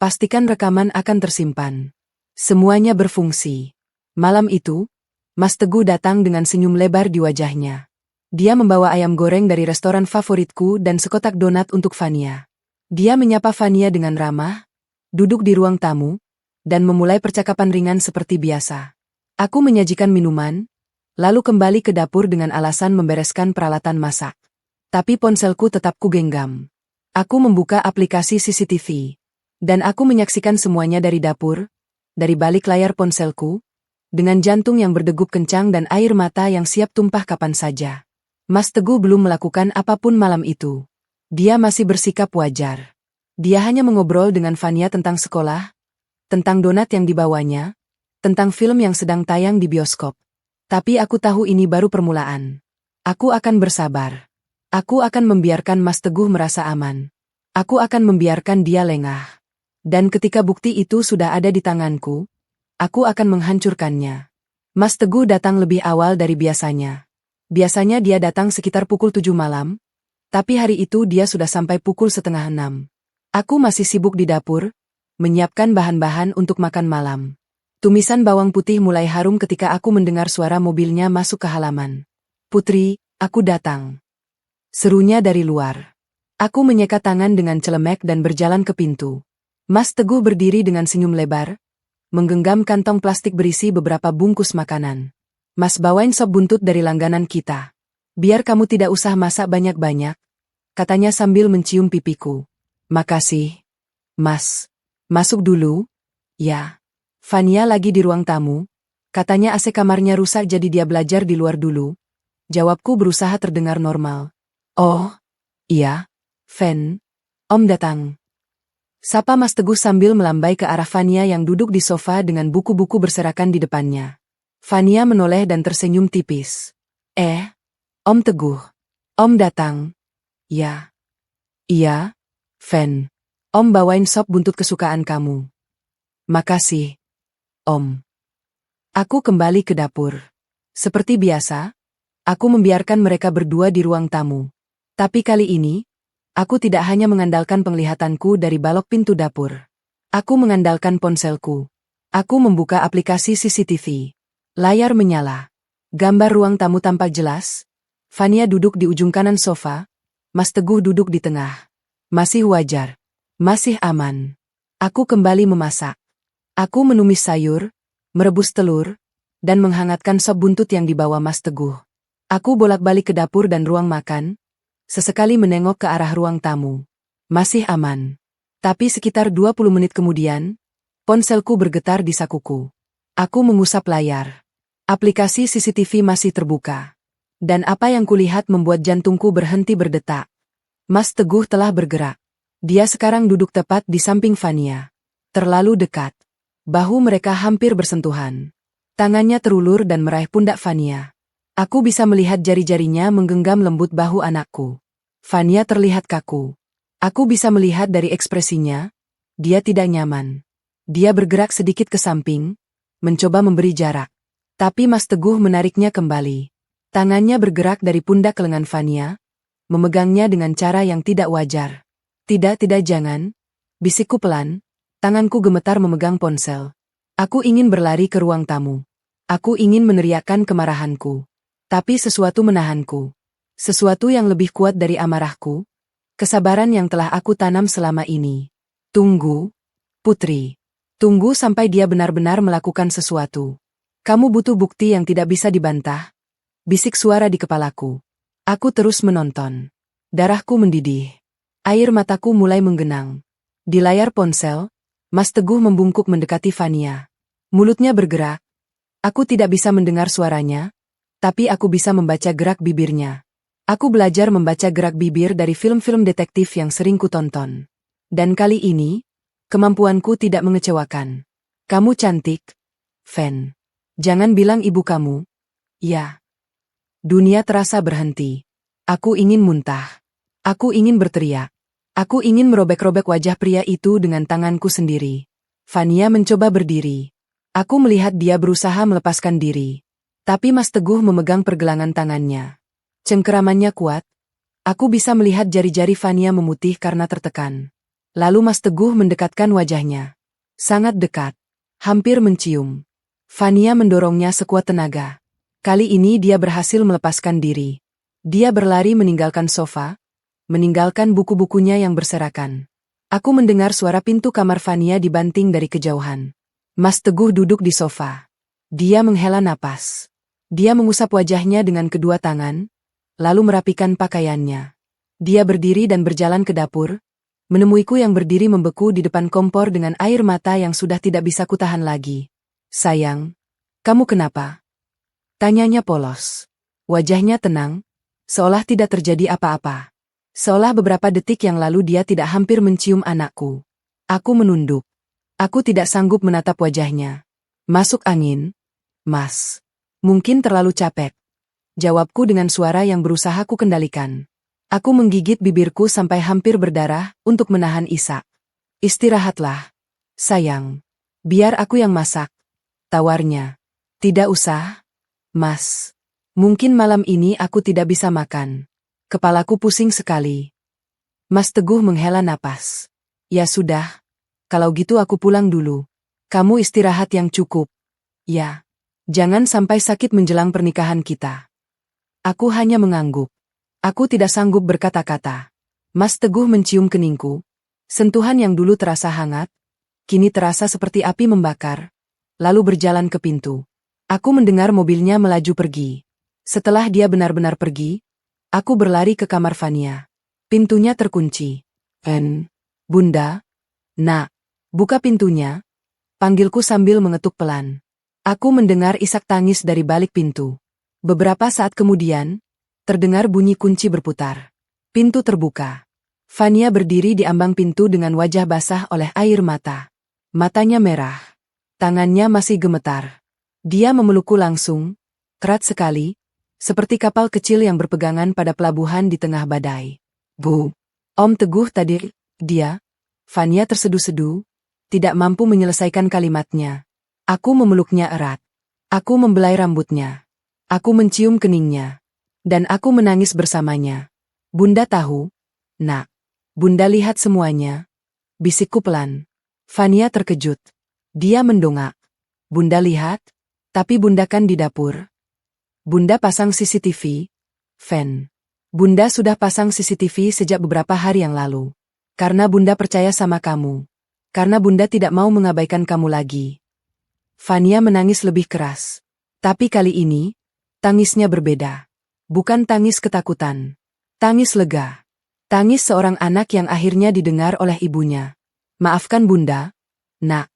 Pastikan rekaman akan tersimpan. Semuanya berfungsi. Malam itu, Mas Teguh datang dengan senyum lebar di wajahnya. Dia membawa ayam goreng dari restoran favoritku dan sekotak donat untuk Fania. Dia menyapa Fania dengan ramah, duduk di ruang tamu, dan memulai percakapan ringan seperti biasa. Aku menyajikan minuman, lalu kembali ke dapur dengan alasan membereskan peralatan masak. Tapi ponselku tetap kugenggam. Aku membuka aplikasi CCTV, dan aku menyaksikan semuanya dari dapur, dari balik layar ponselku, dengan jantung yang berdegup kencang dan air mata yang siap tumpah kapan saja. Mas Teguh belum melakukan apapun malam itu. Dia masih bersikap wajar. Dia hanya mengobrol dengan Fania tentang sekolah, tentang donat yang dibawanya, tentang film yang sedang tayang di bioskop. Tapi aku tahu ini baru permulaan. Aku akan bersabar. Aku akan membiarkan Mas Teguh merasa aman. Aku akan membiarkan dia lengah. Dan ketika bukti itu sudah ada di tanganku, aku akan menghancurkannya. Mas Teguh datang lebih awal dari biasanya. Biasanya dia datang sekitar pukul 7 malam, tapi hari itu dia sudah sampai pukul 5:30. Aku masih sibuk di dapur, menyiapkan bahan-bahan untuk makan malam. Tumisan bawang putih mulai harum ketika aku mendengar suara mobilnya masuk ke halaman. Putri, aku datang. Serunya dari luar. Aku menyeka tangan dengan celemek dan berjalan ke pintu. Mas Teguh berdiri dengan senyum lebar, menggenggam kantong plastik berisi beberapa bungkus makanan. Mas bawain sop buntut dari langganan kita. Biar kamu tidak usah masak banyak-banyak, katanya sambil mencium pipiku. Makasih, Mas. Masuk dulu? Ya. Fania lagi di ruang tamu. Katanya AC kamarnya rusak jadi dia belajar di luar dulu. Jawabku berusaha terdengar normal. Oh, iya. Fen, Om datang. Sapa Mas Teguh sambil melambai ke arah Fania yang duduk di sofa dengan buku-buku berserakan di depannya. Fania menoleh dan tersenyum tipis. Om Teguh. Om datang. Ya. Iya, Fen. Om bawain sop buntut kesukaan kamu. Makasih, Om. Aku kembali ke dapur. Seperti biasa, aku membiarkan mereka berdua di ruang tamu. Tapi kali ini, aku tidak hanya mengandalkan penglihatanku dari balok pintu dapur. Aku mengandalkan ponselku. Aku membuka aplikasi CCTV. Layar menyala. Gambar ruang tamu tampak jelas. Fania duduk di ujung kanan sofa. Mas Teguh duduk di tengah. Masih wajar. Masih aman. Aku kembali memasak. Aku menumis sayur, merebus telur, dan menghangatkan sop buntut yang dibawa Mas Teguh. Aku bolak-balik ke dapur dan ruang makan, sesekali menengok ke arah ruang tamu. Masih aman. Tapi sekitar 20 menit kemudian, ponselku bergetar di sakuku. Aku mengusap layar. Aplikasi CCTV masih terbuka. Dan apa yang kulihat membuat jantungku berhenti berdetak. Mas Teguh telah bergerak. Dia sekarang duduk tepat di samping Fania. Terlalu dekat. Bahu mereka hampir bersentuhan. Tangannya terulur dan meraih pundak Fania. Aku bisa melihat jari-jarinya menggenggam lembut bahu anakku. Fania terlihat kaku. Aku bisa melihat dari ekspresinya, dia tidak nyaman. Dia bergerak sedikit ke samping, mencoba memberi jarak. Tapi Mas Teguh menariknya kembali. Tangannya bergerak dari pundak ke lengan Fania, memegangnya dengan cara yang tidak wajar. Tidak, jangan. Bisikku pelan, tanganku gemetar memegang ponsel. Aku ingin berlari ke ruang tamu. Aku ingin meneriakkan kemarahanku. Tapi sesuatu menahanku. Sesuatu yang lebih kuat dari amarahku. Kesabaran yang telah aku tanam selama ini. Tunggu, Putri. Tunggu sampai dia benar-benar melakukan sesuatu. Kamu butuh bukti yang tidak bisa dibantah. Bisik suara di kepalaku. Aku terus menonton. Darahku mendidih. Air mataku mulai menggenang. Di layar ponsel, Mas Teguh membungkuk mendekati Fania. Mulutnya bergerak. Aku tidak bisa mendengar suaranya, tapi aku bisa membaca gerak bibirnya. Aku belajar membaca gerak bibir dari film-film detektif yang sering kutonton. Dan kali ini, kemampuanku tidak mengecewakan. Kamu cantik, Fen. Jangan bilang ibu kamu. Ya. Dunia terasa berhenti. Aku ingin muntah. Aku ingin berteriak. Aku ingin merobek-robek wajah pria itu dengan tanganku sendiri. Fania mencoba berdiri. Aku melihat dia berusaha melepaskan diri. Tapi Mas Teguh memegang pergelangan tangannya. Cengkeramannya kuat. Aku bisa melihat jari-jari Fania memutih karena tertekan. Lalu Mas Teguh mendekatkan wajahnya. Sangat dekat. Hampir mencium. Fania mendorongnya sekuat tenaga. Kali ini dia berhasil melepaskan diri. Dia berlari meninggalkan sofa, meninggalkan buku-bukunya yang berserakan. Aku mendengar suara pintu kamar Fania dibanting dari kejauhan. Mas Teguh duduk di sofa. Dia menghela napas. Dia mengusap wajahnya dengan kedua tangan, lalu merapikan pakaiannya. Dia berdiri dan berjalan ke dapur, menemuiku yang berdiri membeku di depan kompor dengan air mata yang sudah tidak bisa kutahan lagi. Sayang, kamu kenapa? Tanyanya polos. Wajahnya tenang, seolah tidak terjadi apa-apa. Seolah beberapa detik yang lalu dia tidak hampir mencium anakku. Aku menunduk. Aku tidak sanggup menatap wajahnya. Masuk angin, Mas. Mungkin terlalu capek. Jawabku dengan suara yang berusaha ku kendalikan. Aku menggigit bibirku sampai hampir berdarah untuk menahan isak. Istirahatlah, sayang. Biar aku yang masak. Tawarnya. Tidak usah, Mas. Mungkin malam ini aku tidak bisa makan. Kepalaku pusing sekali. Mas Teguh menghela napas. Ya sudah. Kalau gitu aku pulang dulu. Kamu istirahat yang cukup. Ya. Jangan sampai sakit menjelang pernikahan kita. Aku hanya mengangguk. Aku tidak sanggup berkata-kata. Mas Teguh mencium keningku. Sentuhan yang dulu terasa hangat, kini terasa seperti api membakar. Lalu berjalan ke pintu. Aku mendengar mobilnya melaju pergi. Setelah dia benar-benar pergi, aku berlari ke kamar Fania. Pintunya terkunci. Bunda? Nak, buka pintunya. Panggilku sambil mengetuk pelan. Aku mendengar isak tangis dari balik pintu. Beberapa saat kemudian, terdengar bunyi kunci berputar. Pintu terbuka. Fania berdiri di ambang pintu dengan wajah basah oleh air mata. Matanya merah. Tangannya masih gemetar. Dia memelukku langsung, erat sekali, seperti kapal kecil yang berpegangan pada pelabuhan di tengah badai. Bu, Om Teguh tadi, dia, Fania tersedu-sedu, tidak mampu menyelesaikan kalimatnya. Aku memeluknya erat. Aku membelai rambutnya. Aku mencium keningnya. Dan aku menangis bersamanya. Bunda tahu, Nak. Bunda lihat semuanya. Bisikku pelan. Fania terkejut. Dia mendongak. Bunda lihat, tapi Bunda kan di dapur. Bunda pasang CCTV, Fen. Bunda sudah pasang CCTV sejak beberapa hari yang lalu. Karena Bunda percaya sama kamu. Karena Bunda tidak mau mengabaikan kamu lagi. Fania menangis lebih keras. Tapi kali ini, tangisnya berbeda. Bukan tangis ketakutan. Tangis lega. Tangis seorang anak yang akhirnya didengar oleh ibunya. Maafkan Bunda, Nak.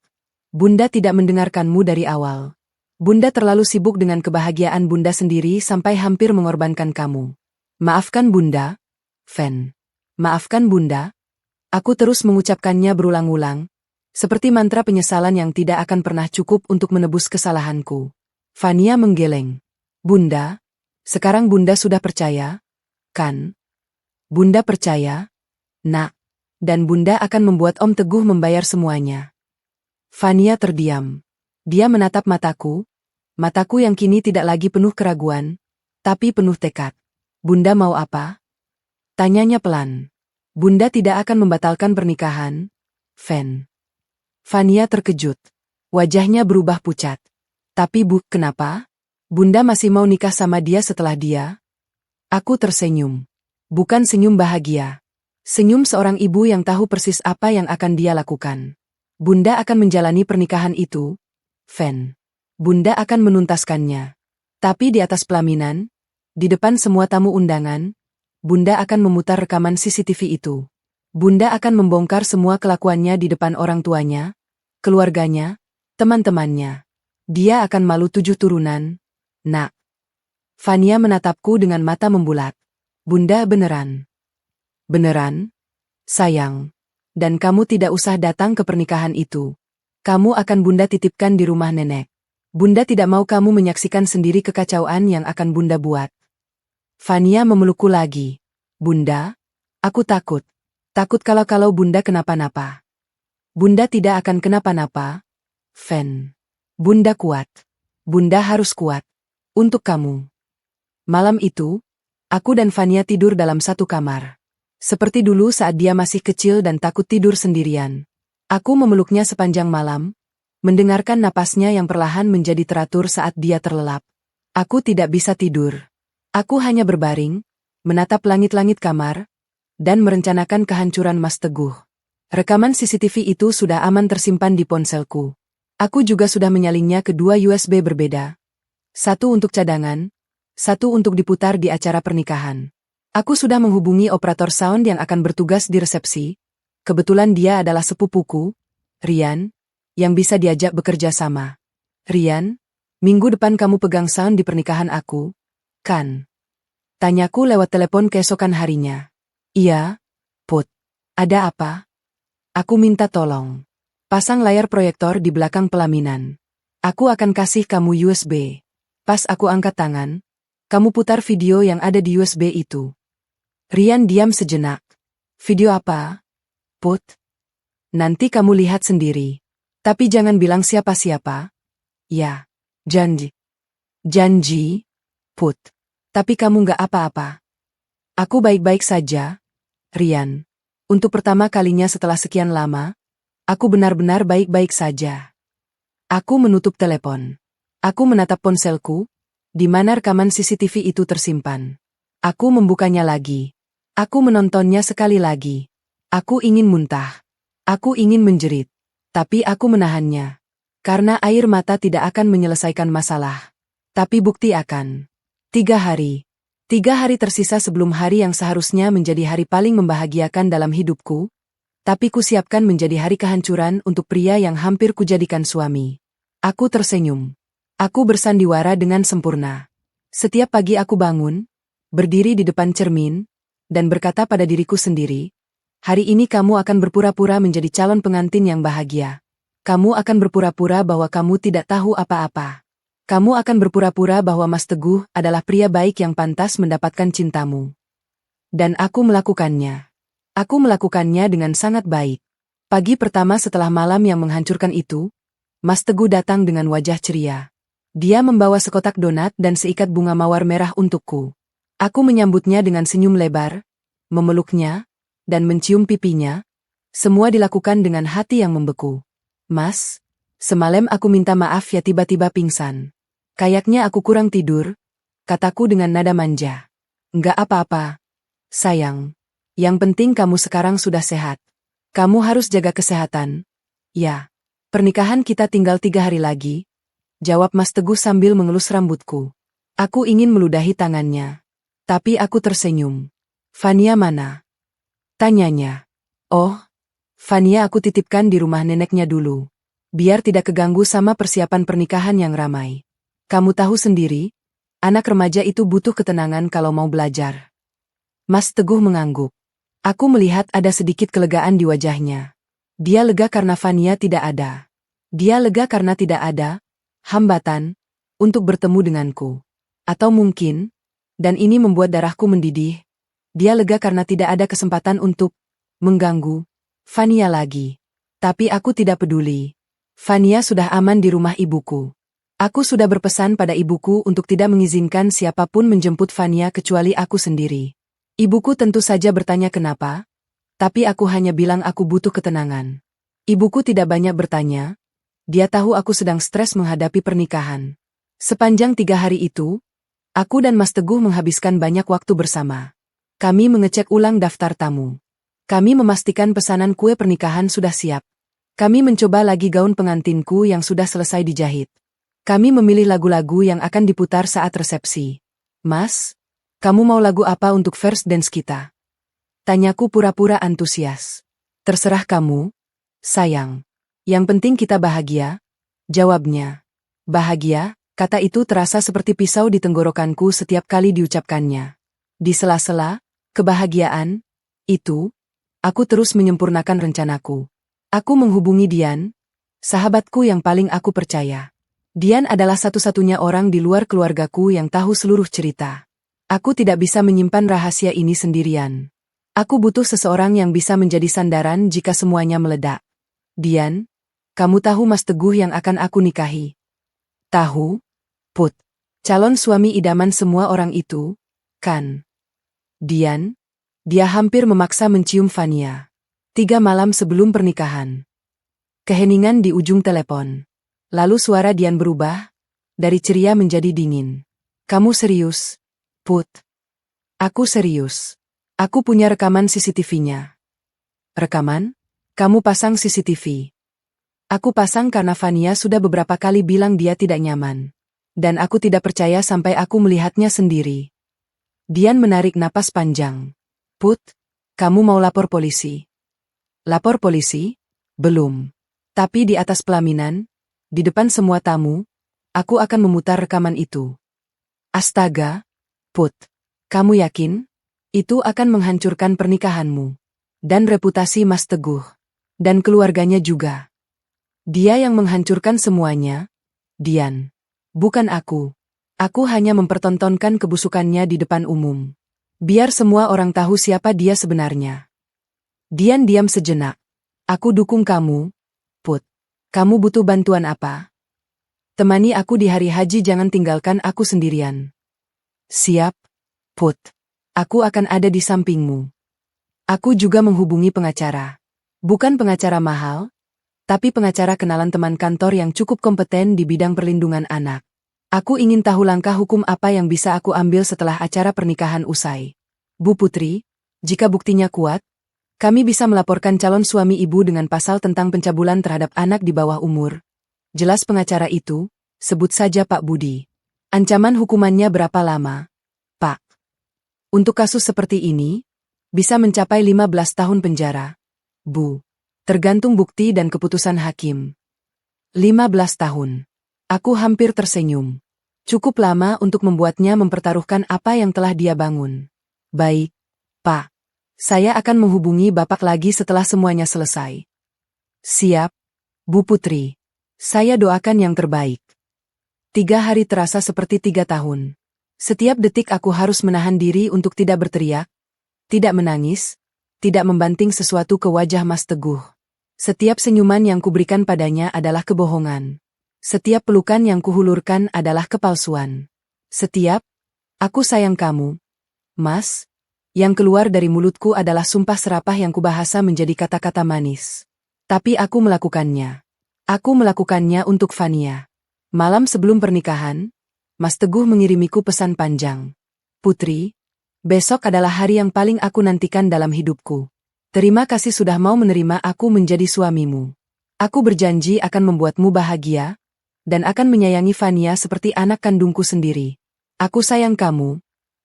Bunda tidak mendengarkanmu dari awal. Bunda terlalu sibuk dengan kebahagiaan Bunda sendiri sampai hampir mengorbankan kamu. Maafkan Bunda, Fen. Maafkan Bunda. Aku terus mengucapkannya berulang-ulang, seperti mantra penyesalan yang tidak akan pernah cukup untuk menebus kesalahanku. Fania menggeleng. Bunda, sekarang Bunda sudah percaya, kan? Bunda percaya, Nak. Dan Bunda akan membuat Om Teguh membayar semuanya. Fania terdiam. Dia menatap mataku yang kini tidak lagi penuh keraguan, tapi penuh tekad. Bunda mau apa? Tanyanya pelan. Bunda tidak akan membatalkan pernikahan, Fen. Fania terkejut. Wajahnya berubah pucat. Tapi Bu, kenapa? Bunda masih mau nikah sama dia setelah dia? Aku tersenyum. Bukan senyum bahagia. Senyum seorang ibu yang tahu persis apa yang akan dia lakukan. Bunda akan menjalani pernikahan itu, Fen. Bunda akan menuntaskannya. Tapi di atas pelaminan, di depan semua tamu undangan, Bunda akan memutar rekaman CCTV itu. Bunda akan membongkar semua kelakuannya di depan orang tuanya, keluarganya, teman-temannya. Dia akan malu 7 turunan, Nak. Fania menatapku dengan mata membulat. Bunda beneran. Beneran? Sayang. Dan kamu tidak usah datang ke pernikahan itu. Kamu akan Bunda titipkan di rumah nenek. Bunda tidak mau kamu menyaksikan sendiri kekacauan yang akan Bunda buat. Fania memelukku lagi. Bunda, aku takut. Takut kalau Bunda kenapa-napa. Bunda tidak akan kenapa-napa, Fen. Bunda kuat. Bunda harus kuat. Untuk kamu. Malam itu, aku dan Fania tidur dalam satu kamar. Seperti dulu saat dia masih kecil dan takut tidur sendirian. Aku memeluknya sepanjang malam, mendengarkan napasnya yang perlahan menjadi teratur saat dia terlelap. Aku tidak bisa tidur. Aku hanya berbaring, menatap langit-langit kamar, dan merencanakan kehancuran Mas Teguh. Rekaman CCTV itu sudah aman tersimpan di ponselku. Aku juga sudah menyalinnya ke 2 USB berbeda. Satu untuk cadangan, satu untuk diputar di acara pernikahan. Aku sudah menghubungi operator sound yang akan bertugas di resepsi. Kebetulan dia adalah sepupuku, Rian, yang bisa diajak bekerja sama. Rian, minggu depan kamu pegang sound di pernikahan aku, kan? Tanyaku lewat telepon keesokan harinya. Iya, Put. Ada apa? Aku minta tolong. Pasang layar proyektor di belakang pelaminan. Aku akan kasih kamu USB. Pas aku angkat tangan, kamu putar video yang ada di USB itu. Rian diam sejenak. Video apa? Put? Nanti kamu lihat sendiri. Tapi jangan bilang siapa-siapa. Ya, janji. Janji, Put. Tapi kamu nggak apa-apa. Aku baik-baik saja, Rian. Untuk pertama kalinya setelah sekian lama, aku benar-benar baik-baik saja. Aku menutup telepon. Aku menatap ponselku, di mana rekaman CCTV itu tersimpan. Aku membukanya lagi. Aku menontonnya sekali lagi. Aku ingin muntah. Aku ingin menjerit. Tapi aku menahannya. Karena air mata tidak akan menyelesaikan masalah. Tapi bukti akan. 3 hari. 3 hari tersisa sebelum hari yang seharusnya menjadi hari paling membahagiakan dalam hidupku. Tapi kusiapkan menjadi hari kehancuran untuk pria yang hampir kujadikan suami. Aku tersenyum. Aku bersandiwara dengan sempurna. Setiap pagi aku bangun, berdiri di depan cermin, dan berkata pada diriku sendiri, hari ini kamu akan berpura-pura menjadi calon pengantin yang bahagia. Kamu akan berpura-pura bahwa kamu tidak tahu apa-apa. Kamu akan berpura-pura bahwa Mas Teguh adalah pria baik yang pantas mendapatkan cintamu. Dan aku melakukannya. Aku melakukannya dengan sangat baik. Pagi pertama setelah malam yang menghancurkan itu, Mas Teguh datang dengan wajah ceria. Dia membawa sekotak donat dan seikat bunga mawar merah untukku. Aku menyambutnya dengan senyum lebar, memeluknya, dan mencium pipinya. Semua dilakukan dengan hati yang membeku. Mas, semalam aku minta maaf ya tiba-tiba pingsan. Kayaknya aku kurang tidur, kataku dengan nada manja. Enggak apa-apa, sayang. Yang penting kamu sekarang sudah sehat. Kamu harus jaga kesehatan. Ya, pernikahan kita tinggal 3 hari lagi, jawab Mas Teguh sambil mengelus rambutku. Aku ingin meludahi tangannya. Tapi aku tersenyum. Fania mana? Tanyanya. Oh, Fania aku titipkan di rumah neneknya dulu. Biar tidak keganggu sama persiapan pernikahan yang ramai. Kamu tahu sendiri, anak remaja itu butuh ketenangan kalau mau belajar. Mas Teguh mengangguk. Aku melihat ada sedikit kelegaan di wajahnya. Dia lega karena Fania tidak ada. Dia lega karena tidak ada hambatan untuk bertemu denganku. Atau mungkin, dan ini membuat darahku mendidih, dia lega karena tidak ada kesempatan untuk mengganggu Fania lagi. Tapi aku tidak peduli. Fania sudah aman di rumah ibuku. Aku sudah berpesan pada ibuku untuk tidak mengizinkan siapapun menjemput Fania kecuali aku sendiri. Ibuku tentu saja bertanya kenapa, tapi aku hanya bilang aku butuh ketenangan. Ibuku tidak banyak bertanya. Dia tahu aku sedang stres menghadapi pernikahan. Sepanjang 3 hari itu, aku dan Mas Teguh menghabiskan banyak waktu bersama. Kami mengecek ulang daftar tamu. Kami memastikan pesanan kue pernikahan sudah siap. Kami mencoba lagi gaun pengantinku yang sudah selesai dijahit. Kami memilih lagu-lagu yang akan diputar saat resepsi. Mas, kamu mau lagu apa untuk first dance kita? Tanyaku pura-pura antusias. Terserah kamu, sayang. Yang penting kita bahagia, jawabnya. Bahagia, kata itu terasa seperti pisau di tenggorokanku setiap kali diucapkannya. Di sela-sela kebahagiaan itu, aku terus menyempurnakan rencanaku. Aku menghubungi Dian, sahabatku yang paling aku percaya. Dian adalah satu-satunya orang di luar keluargaku yang tahu seluruh cerita. Aku tidak bisa menyimpan rahasia ini sendirian. Aku butuh seseorang yang bisa menjadi sandaran jika semuanya meledak. Dian, kamu tahu Mas Teguh yang akan aku nikahi? Tahu? Put. Calon suami idaman semua orang itu, kan? Dian, dia hampir memaksa mencium Fania. 3 malam sebelum pernikahan. Keheningan di ujung telepon. Lalu suara Dian berubah, dari ceria menjadi dingin. Kamu serius, Put? Aku serius. Aku punya rekaman CCTV-nya. Rekaman? Kamu pasang CCTV. Aku pasang karena Fania sudah beberapa kali bilang dia tidak nyaman. Dan aku tidak percaya sampai aku melihatnya sendiri. Dian menarik napas panjang. Put, kamu mau lapor polisi? Lapor polisi? Belum. Tapi di atas pelaminan, di depan semua tamu, aku akan memutar rekaman itu. Astaga, Put, kamu yakin? Itu akan menghancurkan pernikahanmu. Dan reputasi Mas Teguh. Dan keluarganya juga. Dia yang menghancurkan semuanya, Dian. Bukan aku. Aku hanya mempertontonkan kebusukannya di depan umum. Biar semua orang tahu siapa dia sebenarnya. Dian diam sejenak. Aku dukung kamu, Put. Kamu butuh bantuan apa? Temani aku di hari haji, jangan tinggalkan aku sendirian. Siap, Put. Aku akan ada di sampingmu. Aku juga menghubungi pengacara. Bukan pengacara mahal, tapi pengacara kenalan teman kantor yang cukup kompeten di bidang perlindungan anak. Aku ingin tahu langkah hukum apa yang bisa aku ambil setelah acara pernikahan usai. Bu Putri, jika buktinya kuat, kami bisa melaporkan calon suami ibu dengan pasal tentang pencabulan terhadap anak di bawah umur. Jelas pengacara itu, sebut saja Pak Budi. Ancaman hukumannya berapa lama, Pak? Untuk kasus seperti ini, bisa mencapai 15 tahun penjara. Bu, tergantung bukti dan keputusan hakim. 15 tahun. Aku hampir tersenyum. Cukup lama untuk membuatnya mempertaruhkan apa yang telah dia bangun. Baik, Pak. Saya akan menghubungi Bapak lagi setelah semuanya selesai. Siap, Bu Putri. Saya doakan yang terbaik. 3 hari terasa seperti 3 tahun. Setiap detik aku harus menahan diri untuk tidak berteriak, tidak menangis, tidak membanting sesuatu ke wajah Mas Teguh. Setiap senyuman yang kuberikan padanya adalah kebohongan. Setiap pelukan yang kuhulurkan adalah kepalsuan. Setiap, aku sayang kamu, Mas, yang keluar dari mulutku adalah sumpah serapah yang kubahasa menjadi kata-kata manis. Tapi aku melakukannya. Aku melakukannya untuk Fania. Malam sebelum pernikahan, Mas Teguh mengirimiku pesan panjang. Putri, besok adalah hari yang paling aku nantikan dalam hidupku. Terima kasih sudah mau menerima aku menjadi suamimu. Aku berjanji akan membuatmu bahagia, dan akan menyayangi Fania seperti anak kandungku sendiri. Aku sayang kamu,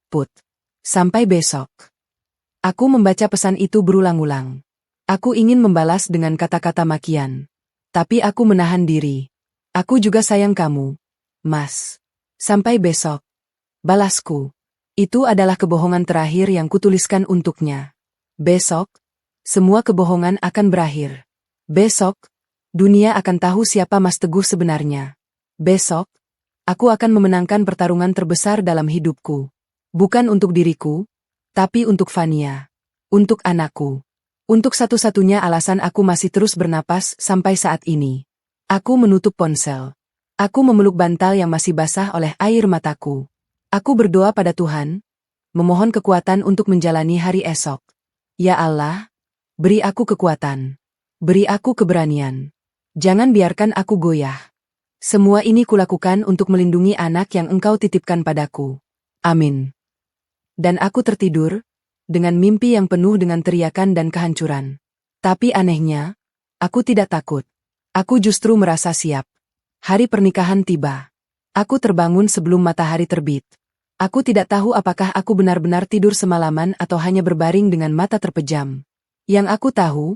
Put. Sampai besok. Aku membaca pesan itu berulang-ulang. Aku ingin membalas dengan kata-kata makian. Tapi aku menahan diri. Aku juga sayang kamu, Mas. Sampai besok. Balasku. Itu adalah kebohongan terakhir yang kutuliskan untuknya. Besok, semua kebohongan akan berakhir. Besok, dunia akan tahu siapa Mas Teguh sebenarnya. Besok, aku akan memenangkan pertarungan terbesar dalam hidupku. Bukan untuk diriku, tapi untuk Fania. Untuk anakku. Untuk satu-satunya alasan aku masih terus bernapas sampai saat ini. Aku menutup ponsel. Aku memeluk bantal yang masih basah oleh air mataku. Aku berdoa pada Tuhan, memohon kekuatan untuk menjalani hari esok. Ya Allah, beri aku kekuatan. Beri aku keberanian. Jangan biarkan aku goyah. Semua ini kulakukan untuk melindungi anak yang Engkau titipkan padaku. Amin. Dan aku tertidur, dengan mimpi yang penuh dengan teriakan dan kehancuran. Tapi anehnya, aku tidak takut. Aku justru merasa siap. Hari pernikahan tiba. Aku terbangun sebelum matahari terbit. Aku tidak tahu apakah aku benar-benar tidur semalaman atau hanya berbaring dengan mata terpejam. Yang aku tahu,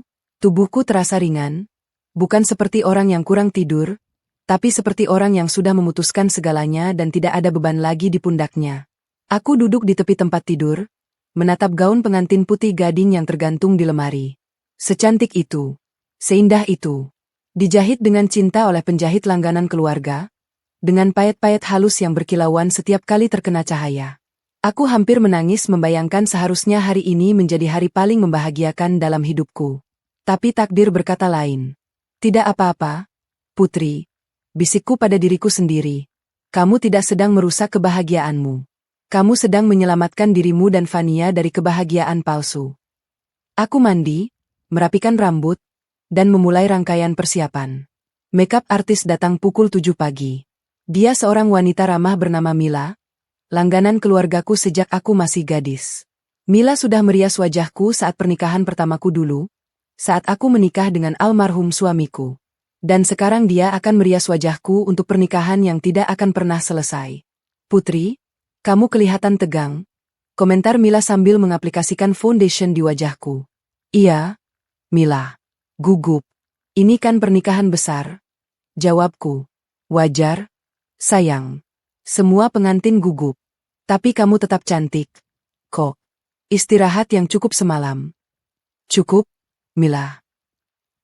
tubuhku terasa ringan, bukan seperti orang yang kurang tidur, tapi seperti orang yang sudah memutuskan segalanya dan tidak ada beban lagi di pundaknya. Aku duduk di tepi tempat tidur, menatap gaun pengantin putih gading yang tergantung di lemari. Secantik itu, seindah itu, dijahit dengan cinta oleh penjahit langganan keluarga, dengan payet-payet halus yang berkilauan setiap kali terkena cahaya. Aku hampir menangis membayangkan seharusnya hari ini menjadi hari paling membahagiakan dalam hidupku. Tapi takdir berkata lain. Tidak apa-apa, putri, bisikku pada diriku sendiri. Kamu tidak sedang merusak kebahagiaanmu. Kamu sedang menyelamatkan dirimu dan Fania dari kebahagiaan palsu. Aku mandi, merapikan rambut, dan memulai rangkaian persiapan. Makeup artis datang pukul 7 pagi. Dia seorang wanita ramah bernama Mila, langganan keluargaku sejak aku masih gadis. Mila sudah merias wajahku saat pernikahan pertamaku dulu, saat aku menikah dengan almarhum suamiku. Dan sekarang dia akan merias wajahku untuk pernikahan yang tidak akan pernah selesai. Putri, kamu kelihatan tegang, komentar Mila sambil mengaplikasikan foundation di wajahku. Iya, Mila. Gugup. Ini kan pernikahan besar. Jawabku. Wajar, sayang. Semua pengantin gugup. Tapi kamu tetap cantik. Kok? Istirahat yang cukup semalam. Cukup, Mila.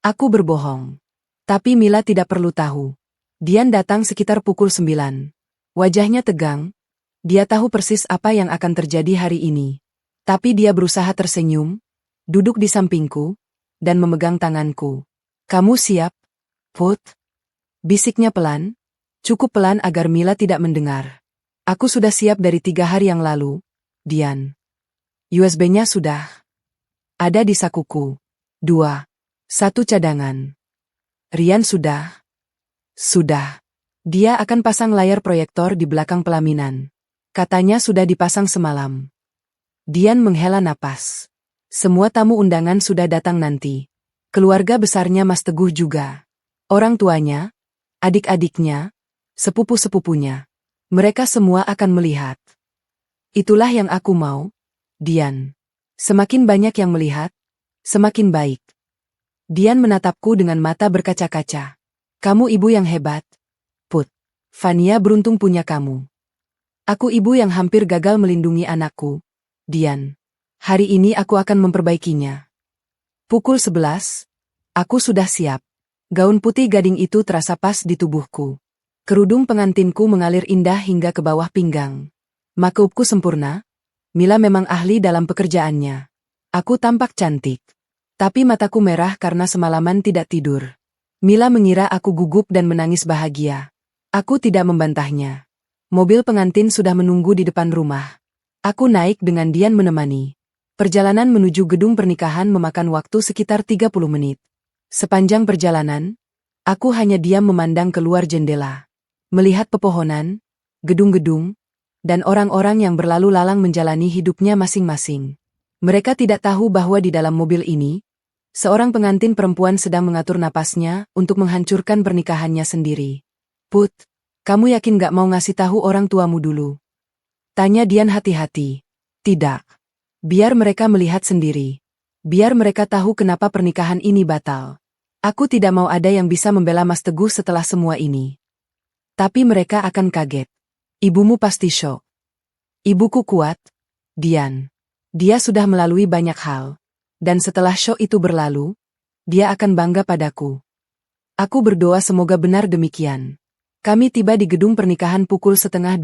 Aku berbohong. Tapi Mila tidak perlu tahu. Dian datang sekitar pukul 9. Wajahnya tegang. Dia tahu persis apa yang akan terjadi hari ini. Tapi dia berusaha tersenyum, duduk di sampingku, dan memegang tanganku. Kamu siap, Put? Bisiknya pelan, cukup pelan agar Mila tidak mendengar. Aku sudah siap dari 3 hari yang lalu, Dian. USB-nya sudah ada di sakuku. 2. 1 cadangan. Rian sudah. Dia akan pasang layar proyektor di belakang pelaminan. Katanya sudah dipasang semalam. Dian menghela napas. Semua tamu undangan sudah datang nanti. Keluarga besarnya Mas Teguh juga. Orang tuanya, adik-adiknya, sepupu-sepupunya. Mereka semua akan melihat. Itulah yang aku mau, Dian. Semakin banyak yang melihat, semakin baik. Dian menatapku dengan mata berkaca-kaca. Kamu ibu yang hebat, Put. Fania beruntung punya kamu. Aku ibu yang hampir gagal melindungi anakku, Dian. Hari ini aku akan memperbaikinya. Pukul 11, aku sudah siap. Gaun putih gading itu terasa pas di tubuhku. Kerudung pengantinku mengalir indah hingga ke bawah pinggang. Makeupku sempurna. Mila memang ahli dalam pekerjaannya. Aku tampak cantik. Tapi mataku merah karena semalaman tidak tidur. Mila mengira aku gugup dan menangis bahagia. Aku tidak membantahnya. Mobil pengantin sudah menunggu di depan rumah. Aku naik dengan Dian menemani. Perjalanan menuju gedung pernikahan memakan waktu sekitar 30 menit. Sepanjang perjalanan, aku hanya diam memandang keluar jendela. Melihat pepohonan, gedung-gedung, dan orang-orang yang berlalu lalang menjalani hidupnya masing-masing. Mereka tidak tahu bahwa di dalam mobil ini, seorang pengantin perempuan sedang mengatur napasnya untuk menghancurkan pernikahannya sendiri. Put, kamu yakin gak mau ngasih tahu orang tuamu dulu? Tanya Dian hati-hati. Tidak. Biar mereka melihat sendiri. Biar mereka tahu kenapa pernikahan ini batal. Aku tidak mau ada yang bisa membela Mas Teguh setelah semua ini. Tapi mereka akan kaget. Ibumu pasti syok. Ibuku kuat, Dian. Dia sudah melalui banyak hal. Dan setelah syok itu berlalu, dia akan bangga padaku. Aku berdoa semoga benar demikian. Kami tiba di gedung pernikahan pukul 11:30.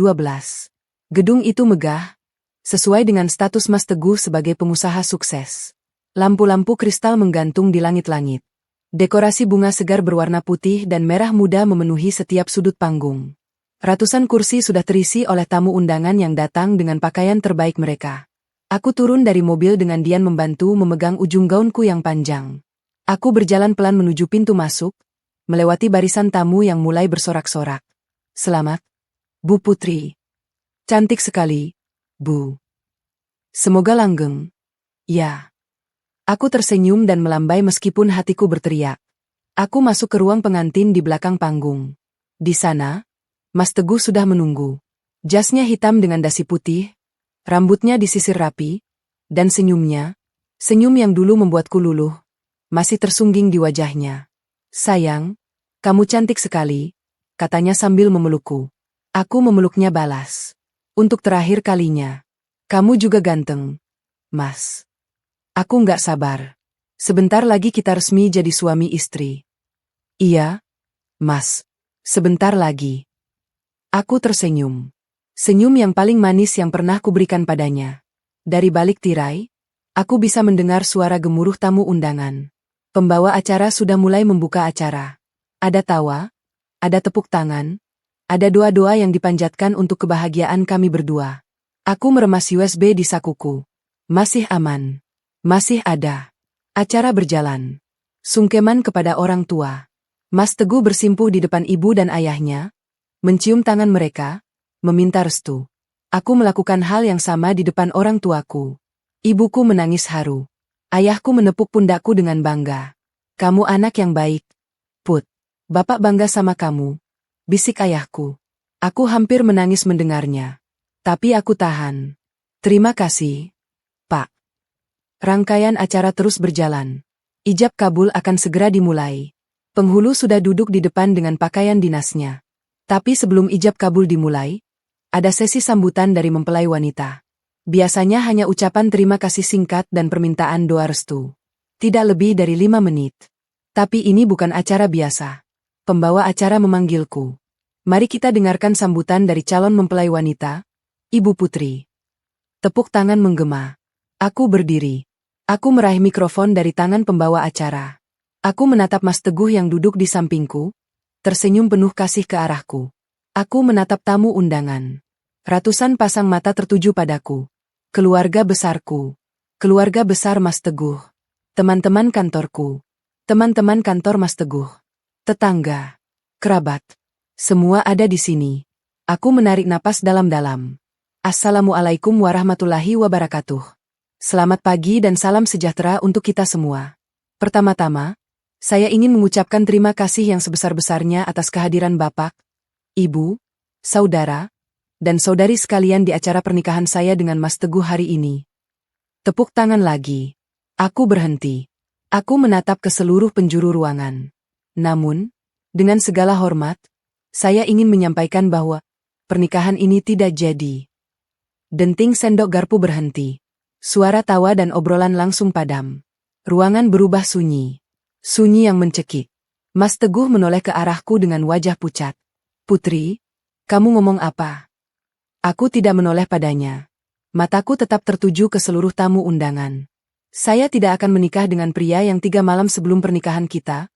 Gedung itu megah, sesuai dengan status Mas Teguh sebagai pengusaha sukses. Lampu-lampu kristal menggantung di langit-langit. Dekorasi bunga segar berwarna putih dan merah muda memenuhi setiap sudut panggung. Ratusan kursi sudah terisi oleh tamu undangan yang datang dengan pakaian terbaik mereka. Aku turun dari mobil dengan Dian membantu memegang ujung gaunku yang panjang. Aku berjalan pelan menuju pintu masuk, melewati barisan tamu yang mulai bersorak-sorak. Selamat, Bu Putri. Cantik sekali, Bu. Semoga langgeng. Ya. Aku tersenyum dan melambai meskipun hatiku berteriak. Aku masuk ke ruang pengantin di belakang panggung. Di sana, Mas Teguh sudah menunggu. Jasnya hitam dengan dasi putih, rambutnya disisir rapi, dan senyumnya, senyum yang dulu membuatku luluh, masih tersungging di wajahnya. Sayang, kamu cantik sekali, katanya sambil memelukku. Aku memeluknya balas. Untuk terakhir kalinya. Kamu juga ganteng, Mas. Aku nggak sabar. Sebentar lagi kita resmi jadi suami istri. Iya, Mas. Sebentar lagi. Aku tersenyum. Senyum yang paling manis yang pernah kuberikan padanya. Dari balik tirai, aku bisa mendengar suara gemuruh tamu undangan. Pembawa acara sudah mulai membuka acara. Ada tawa, ada tepuk tangan, ada doa-doa yang dipanjatkan untuk kebahagiaan kami berdua. Aku meremas USB di sakuku. Masih aman. Masih ada. Acara berjalan. Sungkeman kepada orang tua. Mas Teguh bersimpuh di depan ibu dan ayahnya, mencium tangan mereka, meminta restu. Aku melakukan hal yang sama di depan orang tuaku. Ibuku menangis haru. Ayahku menepuk pundakku dengan bangga. Kamu anak yang baik, Put. Bapak bangga sama kamu, bisik ayahku. Aku hampir menangis mendengarnya. Tapi aku tahan. Terima kasih, Pak. Rangkaian acara terus berjalan. Ijab kabul akan segera dimulai. Penghulu sudah duduk di depan dengan pakaian dinasnya. Tapi sebelum ijab kabul dimulai, ada sesi sambutan dari mempelai wanita. Biasanya hanya ucapan terima kasih singkat dan permintaan doa restu. Tidak lebih dari 5 menit. Tapi ini bukan acara biasa. Pembawa acara memanggilku. Mari kita dengarkan sambutan dari calon mempelai wanita, Ibu Putri. Tepuk tangan menggema. Aku berdiri. Aku meraih mikrofon dari tangan pembawa acara. Aku menatap Mas Teguh yang duduk di sampingku, tersenyum penuh kasih ke arahku. Aku menatap tamu undangan. Ratusan pasang mata tertuju padaku. Keluarga besarku. Keluarga besar Mas Teguh. Teman-teman kantorku. Teman-teman kantor Mas Teguh. Tetangga. Kerabat. Semua ada di sini. Aku menarik napas dalam-dalam. Assalamualaikum warahmatullahi wabarakatuh. Selamat pagi dan salam sejahtera untuk kita semua. Pertama-tama, saya ingin mengucapkan terima kasih yang sebesar-besarnya atas kehadiran Bapak, Ibu, Saudara, dan Saudari sekalian di acara pernikahan saya dengan Mas Teguh hari ini. Tepuk tangan lagi. Aku berhenti. Aku menatap ke seluruh penjuru ruangan. Namun, dengan segala hormat, saya ingin menyampaikan bahwa pernikahan ini tidak jadi. Denting sendok garpu berhenti. Suara tawa dan obrolan langsung padam. Ruangan berubah sunyi. Sunyi yang mencekik. Mas Teguh menoleh ke arahku dengan wajah pucat. Putri, kamu ngomong apa? Aku tidak menoleh padanya. Mataku tetap tertuju ke seluruh tamu undangan. Saya tidak akan menikah dengan pria yang 3 malam sebelum pernikahan kita,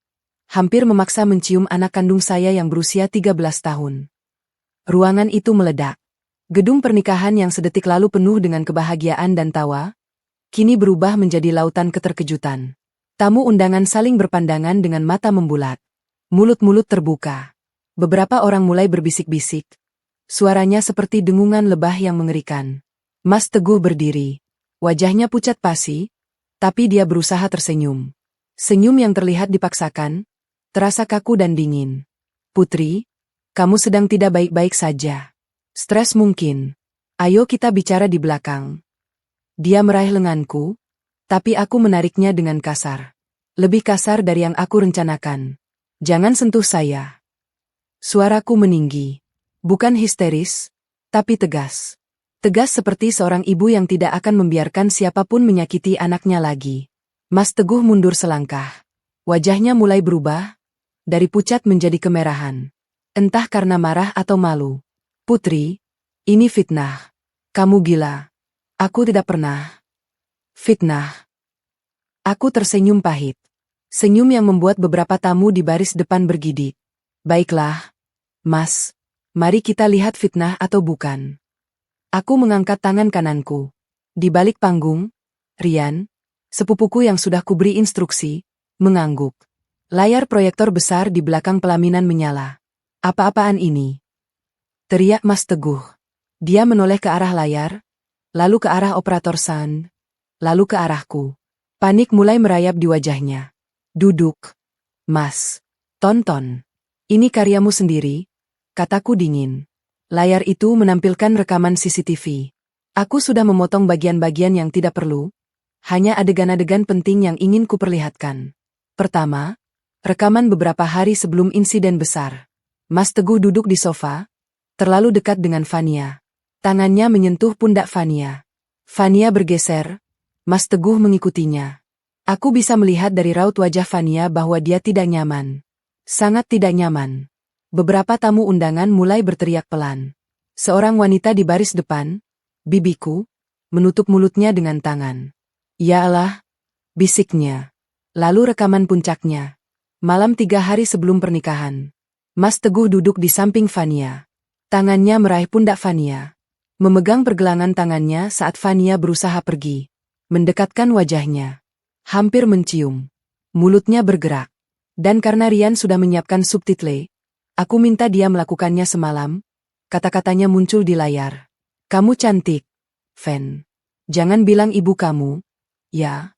hampir memaksa mencium anak kandung saya yang berusia 13 tahun. Ruangan itu meledak. Gedung pernikahan yang sedetik lalu penuh dengan kebahagiaan dan tawa, kini berubah menjadi lautan keterkejutan. Tamu undangan saling berpandangan dengan mata membulat. Mulut-mulut terbuka. Beberapa orang mulai berbisik-bisik. Suaranya seperti dengungan lebah yang mengerikan. Mas Teguh berdiri. Wajahnya pucat pasi, tapi dia berusaha tersenyum. Senyum yang terlihat dipaksakan, terasa kaku dan dingin. Putri, kamu sedang tidak baik-baik saja. Stres mungkin. Ayo kita bicara di belakang. Dia meraih lenganku, tapi aku menariknya dengan kasar. Lebih kasar dari yang aku rencanakan. Jangan sentuh saya. Suaraku meninggi. Bukan histeris, tapi tegas. Tegas seperti seorang ibu yang tidak akan membiarkan siapapun menyakiti anaknya lagi. Mas Teguh mundur selangkah. Wajahnya mulai berubah, dari pucat menjadi kemerahan. Entah karena marah atau malu. Putri, ini fitnah. Kamu gila. Aku tidak pernah. Fitnah. Aku tersenyum pahit. Senyum yang membuat beberapa tamu di baris depan bergidik. Baiklah, Mas. Mari kita lihat fitnah atau bukan. Aku mengangkat tangan kananku. Di balik panggung, Rian, sepupuku yang sudah kuberi instruksi, mengangguk. Layar proyektor besar di belakang pelaminan menyala. Apa-apaan ini? Teriak Mas Teguh. Dia menoleh ke arah layar, lalu ke arah operator sound, lalu ke arahku. Panik mulai merayap di wajahnya. Duduk. Mas. Tonton. Ini karyamu sendiri, kataku dingin. Layar itu menampilkan rekaman CCTV. Aku sudah memotong bagian-bagian yang tidak perlu, hanya adegan-adegan penting yang ingin kuperlihatkan. Pertama, rekaman beberapa hari sebelum insiden besar. Mas Teguh duduk di sofa, terlalu dekat dengan Fania. Tangannya menyentuh pundak Fania. Fania bergeser, Mas Teguh mengikutinya. Aku bisa melihat dari raut wajah Fania bahwa dia tidak nyaman. Sangat tidak nyaman. Beberapa tamu undangan mulai berteriak pelan. Seorang wanita di baris depan, bibiku, menutup mulutnya dengan tangan. Ya Allah, bisiknya. Lalu rekaman puncaknya. Malam 3 hari sebelum pernikahan. Mas Teguh duduk di samping Fania. Tangannya meraih pundak Fania. Memegang pergelangan tangannya saat Fania berusaha pergi. Mendekatkan wajahnya. Hampir mencium. Mulutnya bergerak. Dan karena Rian sudah menyiapkan subtitle, aku minta dia melakukannya semalam. Kata-katanya muncul di layar. Kamu cantik, Fen. Jangan bilang ibu kamu. Ya.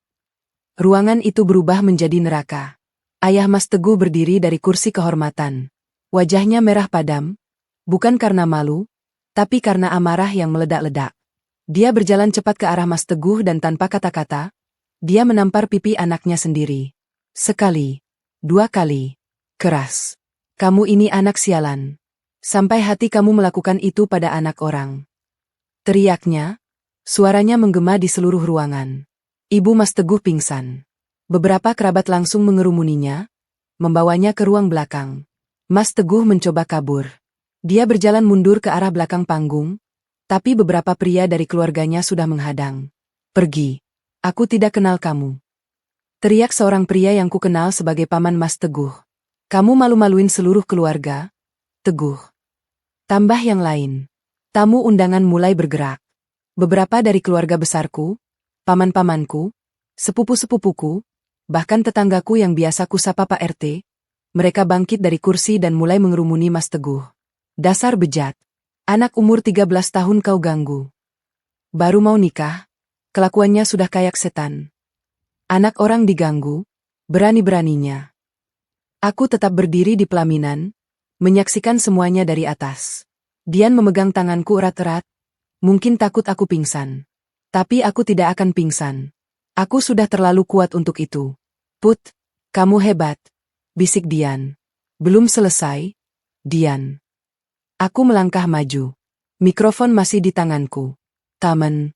Ruangan itu berubah menjadi neraka. Ayah Mas Teguh berdiri dari kursi kehormatan. Wajahnya merah padam. Bukan karena malu, tapi karena amarah yang meledak-ledak. Dia berjalan cepat ke arah Mas Teguh dan tanpa kata-kata, dia menampar pipi anaknya sendiri. Sekali. 2 kali. Keras. Kamu ini anak sialan. Sampai hati kamu melakukan itu pada anak orang. Teriaknya, suaranya menggema di seluruh ruangan. Ibu Mas Teguh pingsan. Beberapa kerabat langsung mengerumuninya, membawanya ke ruang belakang. Mas Teguh mencoba kabur. Dia berjalan mundur ke arah belakang panggung, tapi beberapa pria dari keluarganya sudah menghadang. Pergi. Aku tidak kenal kamu. Teriak seorang pria yang ku kenal sebagai paman Mas Teguh. Kamu malu-maluin seluruh keluarga, Teguh. Tambah yang lain. Tamu undangan mulai bergerak. Beberapa dari keluarga besarku, paman-pamanku, sepupu-sepupuku, bahkan tetanggaku yang biasa kusapa Pak RT, mereka bangkit dari kursi dan mulai mengerumuni Mas Teguh. Dasar bejat. Anak umur 13 tahun kau ganggu. Baru mau nikah, kelakuannya sudah kayak setan. Anak orang diganggu, berani-beraninya. Aku tetap berdiri di pelaminan, menyaksikan semuanya dari atas. Dian memegang tanganku erat-erat, mungkin takut aku pingsan. Tapi aku tidak akan pingsan. Aku sudah terlalu kuat untuk itu. Put, kamu hebat, bisik Dian. Belum selesai, Dian. Aku melangkah maju. Mikrofon masih di tanganku. Taman.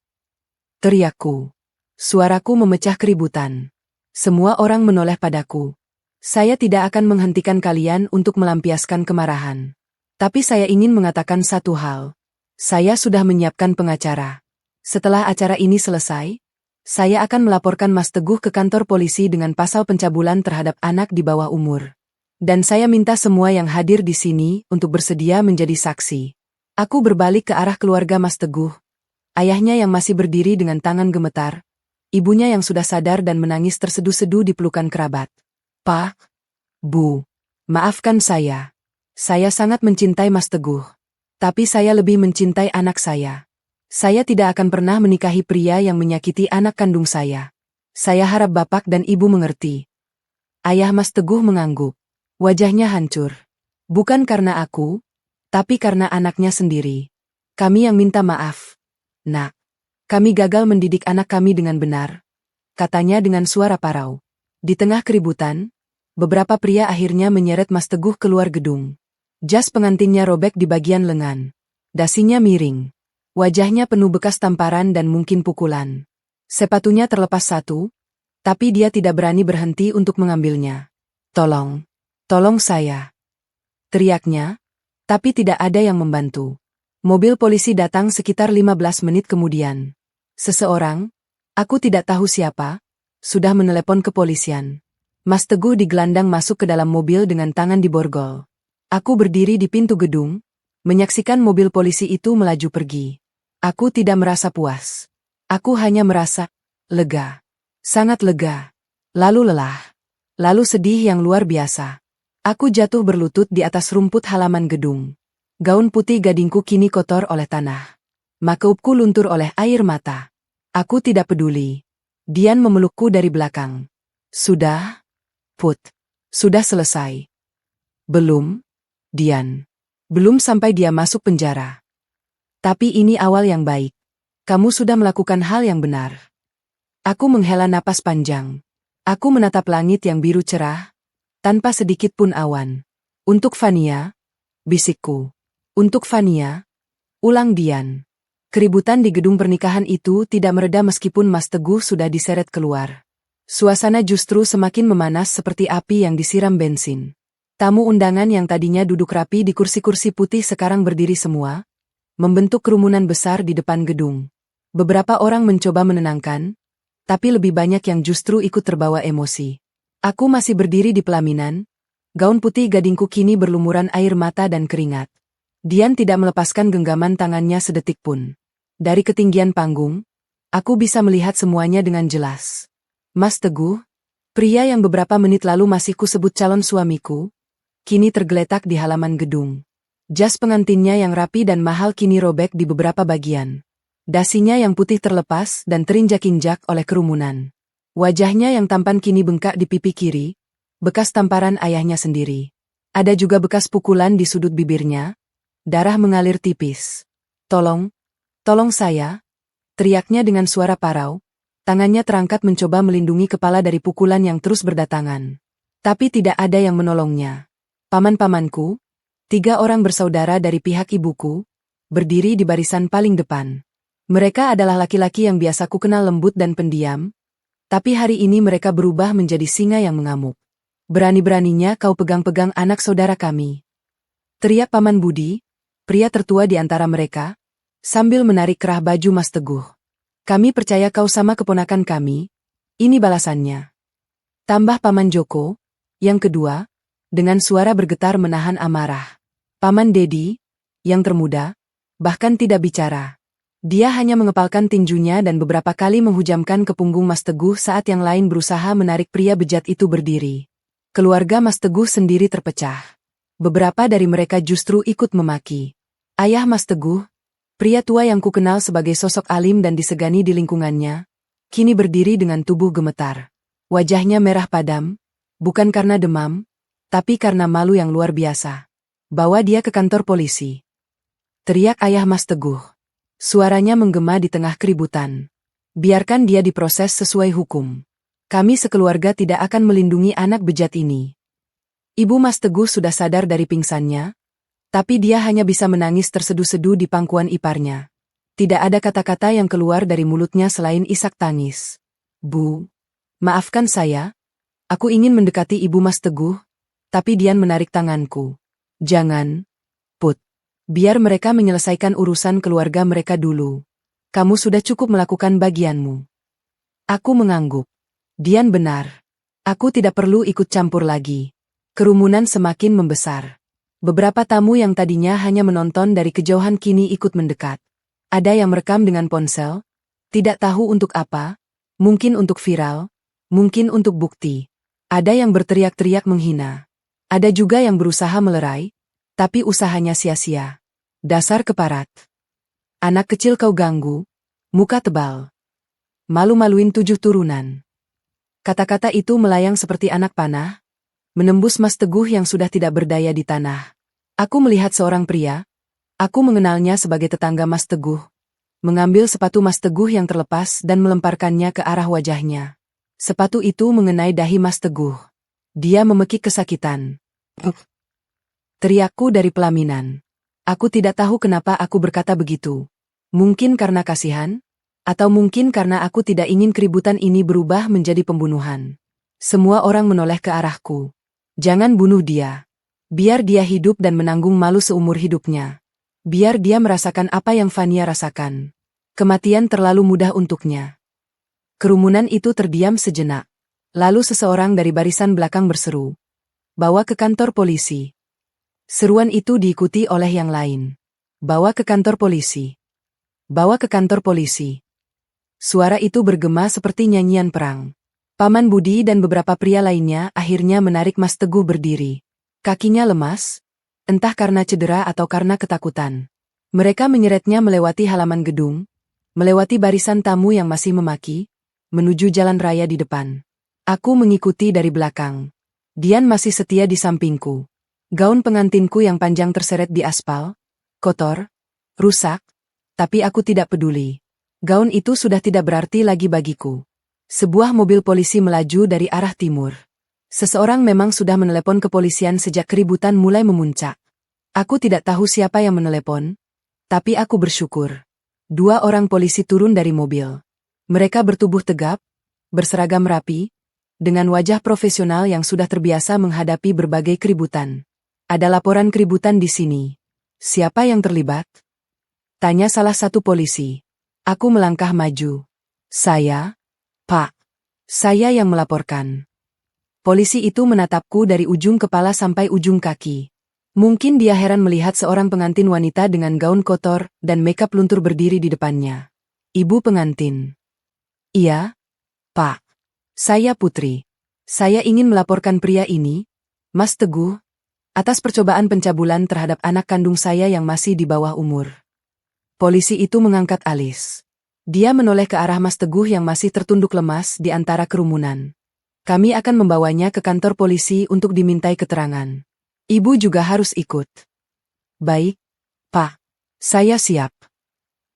Teriakku. Suaraku memecah keributan. Semua orang menoleh padaku. Saya tidak akan menghentikan kalian untuk melampiaskan kemarahan. Tapi saya ingin mengatakan satu hal. Saya sudah menyiapkan pengacara. Setelah acara ini selesai, saya akan melaporkan Mas Teguh ke kantor polisi dengan pasal pencabulan terhadap anak di bawah umur. Dan saya minta semua yang hadir di sini untuk bersedia menjadi saksi. Aku berbalik ke arah keluarga Mas Teguh. Ayahnya yang masih berdiri dengan tangan gemetar. Ibunya yang sudah sadar dan menangis terseduh-seduh di pelukan kerabat. Pak, Bu, maafkan saya. Saya sangat mencintai Mas Teguh. Tapi saya lebih mencintai anak saya. Saya tidak akan pernah menikahi pria yang menyakiti anak kandung saya. Saya harap Bapak dan Ibu mengerti. Ayah Mas Teguh mengangguk. Wajahnya hancur. Bukan karena aku, tapi karena anaknya sendiri. Kami yang minta maaf. Nak. Kami gagal mendidik anak kami dengan benar, katanya dengan suara parau. Di tengah keributan, beberapa pria akhirnya menyeret Mas Teguh keluar gedung. Jas pengantinnya robek di bagian lengan. Dasinya miring. Wajahnya penuh bekas tamparan dan mungkin pukulan. Sepatunya terlepas satu, tapi dia tidak berani berhenti untuk mengambilnya. Tolong, tolong saya. Teriaknya, tapi tidak ada yang membantu. Mobil polisi datang sekitar 15 menit kemudian. Seseorang, aku tidak tahu siapa, sudah menelepon kepolisian. Mas Teguh digelandang masuk ke dalam mobil dengan tangan di borgol. Aku berdiri di pintu gedung, menyaksikan mobil polisi itu melaju pergi. Aku tidak merasa puas. Aku hanya merasa lega. Sangat lega. Lalu lelah. Lalu sedih yang luar biasa. Aku jatuh berlutut di atas rumput halaman gedung. Gaun putih gadingku kini kotor oleh tanah. Makeupku luntur oleh air mata. Aku tidak peduli. Dian memelukku dari belakang. Sudah, Put. Sudah selesai. Belum, Dian. Belum sampai dia masuk penjara. Tapi ini awal yang baik. Kamu sudah melakukan hal yang benar. Aku menghela napas panjang. Aku menatap langit yang biru cerah, tanpa sedikit pun awan. Untuk Fania, bisikku. Untuk Fania, ulang Dian. Keributan di gedung pernikahan itu tidak mereda meskipun Mas Teguh sudah diseret keluar. Suasana justru semakin memanas seperti api yang disiram bensin. Tamu undangan yang tadinya duduk rapi di kursi-kursi putih sekarang berdiri semua, membentuk kerumunan besar di depan gedung. Beberapa orang mencoba menenangkan, tapi lebih banyak yang justru ikut terbawa emosi. Aku masih berdiri di pelaminan, gaun putih gadingku kini berlumuran air mata dan keringat. Dian tidak melepaskan genggaman tangannya sedetik pun. Dari ketinggian panggung, aku bisa melihat semuanya dengan jelas. Mas Teguh, pria yang beberapa menit lalu masih kusebut calon suamiku, kini tergeletak di halaman gedung. Jas pengantinnya yang rapi dan mahal kini robek di beberapa bagian. Dasinya yang putih terlepas dan terinjak-injak oleh kerumunan. Wajahnya yang tampan kini bengkak di pipi kiri, bekas tamparan ayahnya sendiri. Ada juga bekas pukulan di sudut bibirnya, darah mengalir tipis. Tolong saya, teriaknya dengan suara parau, tangannya terangkat mencoba melindungi kepala dari pukulan yang terus berdatangan. Tapi tidak ada yang menolongnya. Paman-pamanku, 3 orang bersaudara dari pihak ibuku, berdiri di barisan paling depan. Mereka adalah laki-laki yang biasa ku kenal lembut dan pendiam, tapi hari ini mereka berubah menjadi singa yang mengamuk. Berani-beraninya kau pegang-pegang anak saudara kami. Teriak Paman Budi, pria tertua di antara mereka, sambil menarik kerah baju Mas Teguh. Kami percaya kau sama keponakan kami, ini balasannya. Tambah Paman Joko, yang kedua, dengan suara bergetar menahan amarah. Paman Dedi, yang termuda, bahkan tidak bicara. Dia hanya mengepalkan tinjunya dan beberapa kali menghujamkan ke punggung Mas Teguh saat yang lain berusaha menarik pria bejat itu berdiri. Keluarga Mas Teguh sendiri terpecah. Beberapa dari mereka justru ikut memaki. Ayah Mas Teguh, pria tua yang kukenal sebagai sosok alim dan disegani di lingkungannya, kini berdiri dengan tubuh gemetar. Wajahnya merah padam, bukan karena demam, tapi karena malu yang luar biasa. Bawa dia ke kantor polisi. Teriak ayah Mas Teguh. Suaranya menggema di tengah keributan. Biarkan dia diproses sesuai hukum. Kami sekeluarga tidak akan melindungi anak bejat ini. Ibu Mas Teguh sudah sadar dari pingsannya, tapi dia hanya bisa menangis terseduh-seduh di pangkuan iparnya. Tidak ada kata-kata yang keluar dari mulutnya selain isak tangis. Bu, maafkan saya. Aku ingin mendekati Ibu Mas Teguh, tapi Dian menarik tanganku. Jangan, Put. Biar mereka menyelesaikan urusan keluarga mereka dulu. Kamu sudah cukup melakukan bagianmu. Aku mengangguk. Dian benar. Aku tidak perlu ikut campur lagi. Kerumunan semakin membesar. Beberapa tamu yang tadinya hanya menonton dari kejauhan kini ikut mendekat. Ada yang merekam dengan ponsel, tidak tahu untuk apa, mungkin untuk viral, mungkin untuk bukti. Ada yang berteriak-teriak menghina. Ada juga yang berusaha melerai, tapi usahanya sia-sia. Dasar keparat. Anak kecil kau ganggu, muka tebal. Malu-maluin 7 turunan. Kata-kata itu melayang seperti anak panah, menembus Mas Teguh yang sudah tidak berdaya di tanah. Aku melihat seorang pria, aku mengenalnya sebagai tetangga Mas Teguh, mengambil sepatu Mas Teguh yang terlepas dan melemparkannya ke arah wajahnya. Sepatu itu mengenai dahi Mas Teguh. Dia memekik kesakitan. Teriakku dari pelaminan. Aku tidak tahu kenapa aku berkata begitu. Mungkin karena kasihan, atau mungkin karena aku tidak ingin keributan ini berubah menjadi pembunuhan. Semua orang menoleh ke arahku. Jangan bunuh dia. Biar dia hidup dan menanggung malu seumur hidupnya. Biar dia merasakan apa yang Fania rasakan. Kematian terlalu mudah untuknya. Kerumunan itu terdiam sejenak. Lalu seseorang dari barisan belakang berseru. Bawa ke kantor polisi. Seruan itu diikuti oleh yang lain. Bawa ke kantor polisi. Bawa ke kantor polisi. Suara itu bergema seperti nyanyian perang. Paman Budi dan beberapa pria lainnya akhirnya menarik Mas Teguh berdiri. Kakinya lemas, entah karena cedera atau karena ketakutan. Mereka menyeretnya melewati halaman gedung, melewati barisan tamu yang masih memaki, menuju jalan raya di depan. Aku mengikuti dari belakang. Dian masih setia di sampingku. Gaun pengantinku yang panjang terseret di aspal, kotor, rusak, tapi aku tidak peduli. Gaun itu sudah tidak berarti lagi bagiku. Sebuah mobil polisi melaju dari arah timur. Seseorang memang sudah menelepon kepolisian sejak keributan mulai memuncak. Aku tidak tahu siapa yang menelepon, tapi aku bersyukur. 2 orang polisi turun dari mobil. Mereka bertubuh tegap, berseragam rapi, dengan wajah profesional yang sudah terbiasa menghadapi berbagai keributan. Ada laporan keributan di sini. Siapa yang terlibat? Tanya salah satu polisi. Aku melangkah maju. Saya, Pak. Saya yang melaporkan. Polisi itu menatapku dari ujung kepala sampai ujung kaki. Mungkin dia heran melihat seorang pengantin wanita dengan gaun kotor dan makeup luntur berdiri di depannya. Ibu pengantin. Iya, Pak. Saya Putri. Saya ingin melaporkan pria ini, Mas Teguh, atas percobaan pencabulan terhadap anak kandung saya yang masih di bawah umur. Polisi itu mengangkat alis. Dia menoleh ke arah Mas Teguh yang masih tertunduk lemas di antara kerumunan. Kami akan membawanya ke kantor polisi untuk dimintai keterangan. Ibu juga harus ikut. Baik, Pak. Saya siap.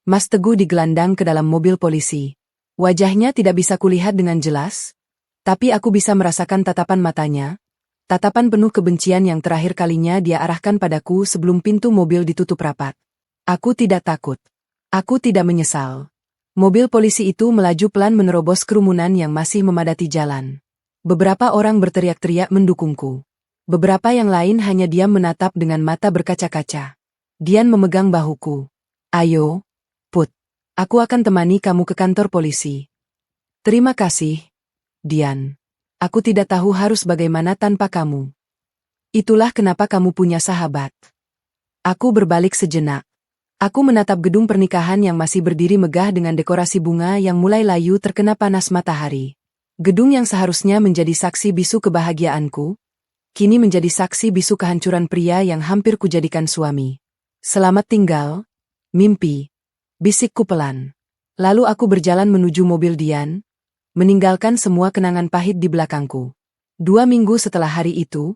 Mas Teguh digelandang ke dalam mobil polisi. Wajahnya tidak bisa kulihat dengan jelas, tapi aku bisa merasakan tatapan matanya, tatapan penuh kebencian yang terakhir kalinya dia arahkan padaku sebelum pintu mobil ditutup rapat. Aku tidak takut. Aku tidak menyesal. Mobil polisi itu melaju pelan menerobos kerumunan yang masih memadati jalan. Beberapa orang berteriak-teriak mendukungku. Beberapa yang lain hanya diam menatap dengan mata berkaca-kaca. Dian memegang bahuku. Ayo, Put. Aku akan temani kamu ke kantor polisi. Terima kasih, Dian. Aku tidak tahu harus bagaimana tanpa kamu. Itulah kenapa kamu punya sahabat. Aku berbalik sejenak. Aku menatap gedung pernikahan yang masih berdiri megah dengan dekorasi bunga yang mulai layu terkena panas matahari. Gedung yang seharusnya menjadi saksi bisu kebahagiaanku, kini menjadi saksi bisu kehancuran pria yang hampir kujadikan suami. Selamat tinggal, mimpi. Bisikku pelan. Lalu aku berjalan menuju mobil Dian, meninggalkan semua kenangan pahit di belakangku. 2 minggu setelah hari itu,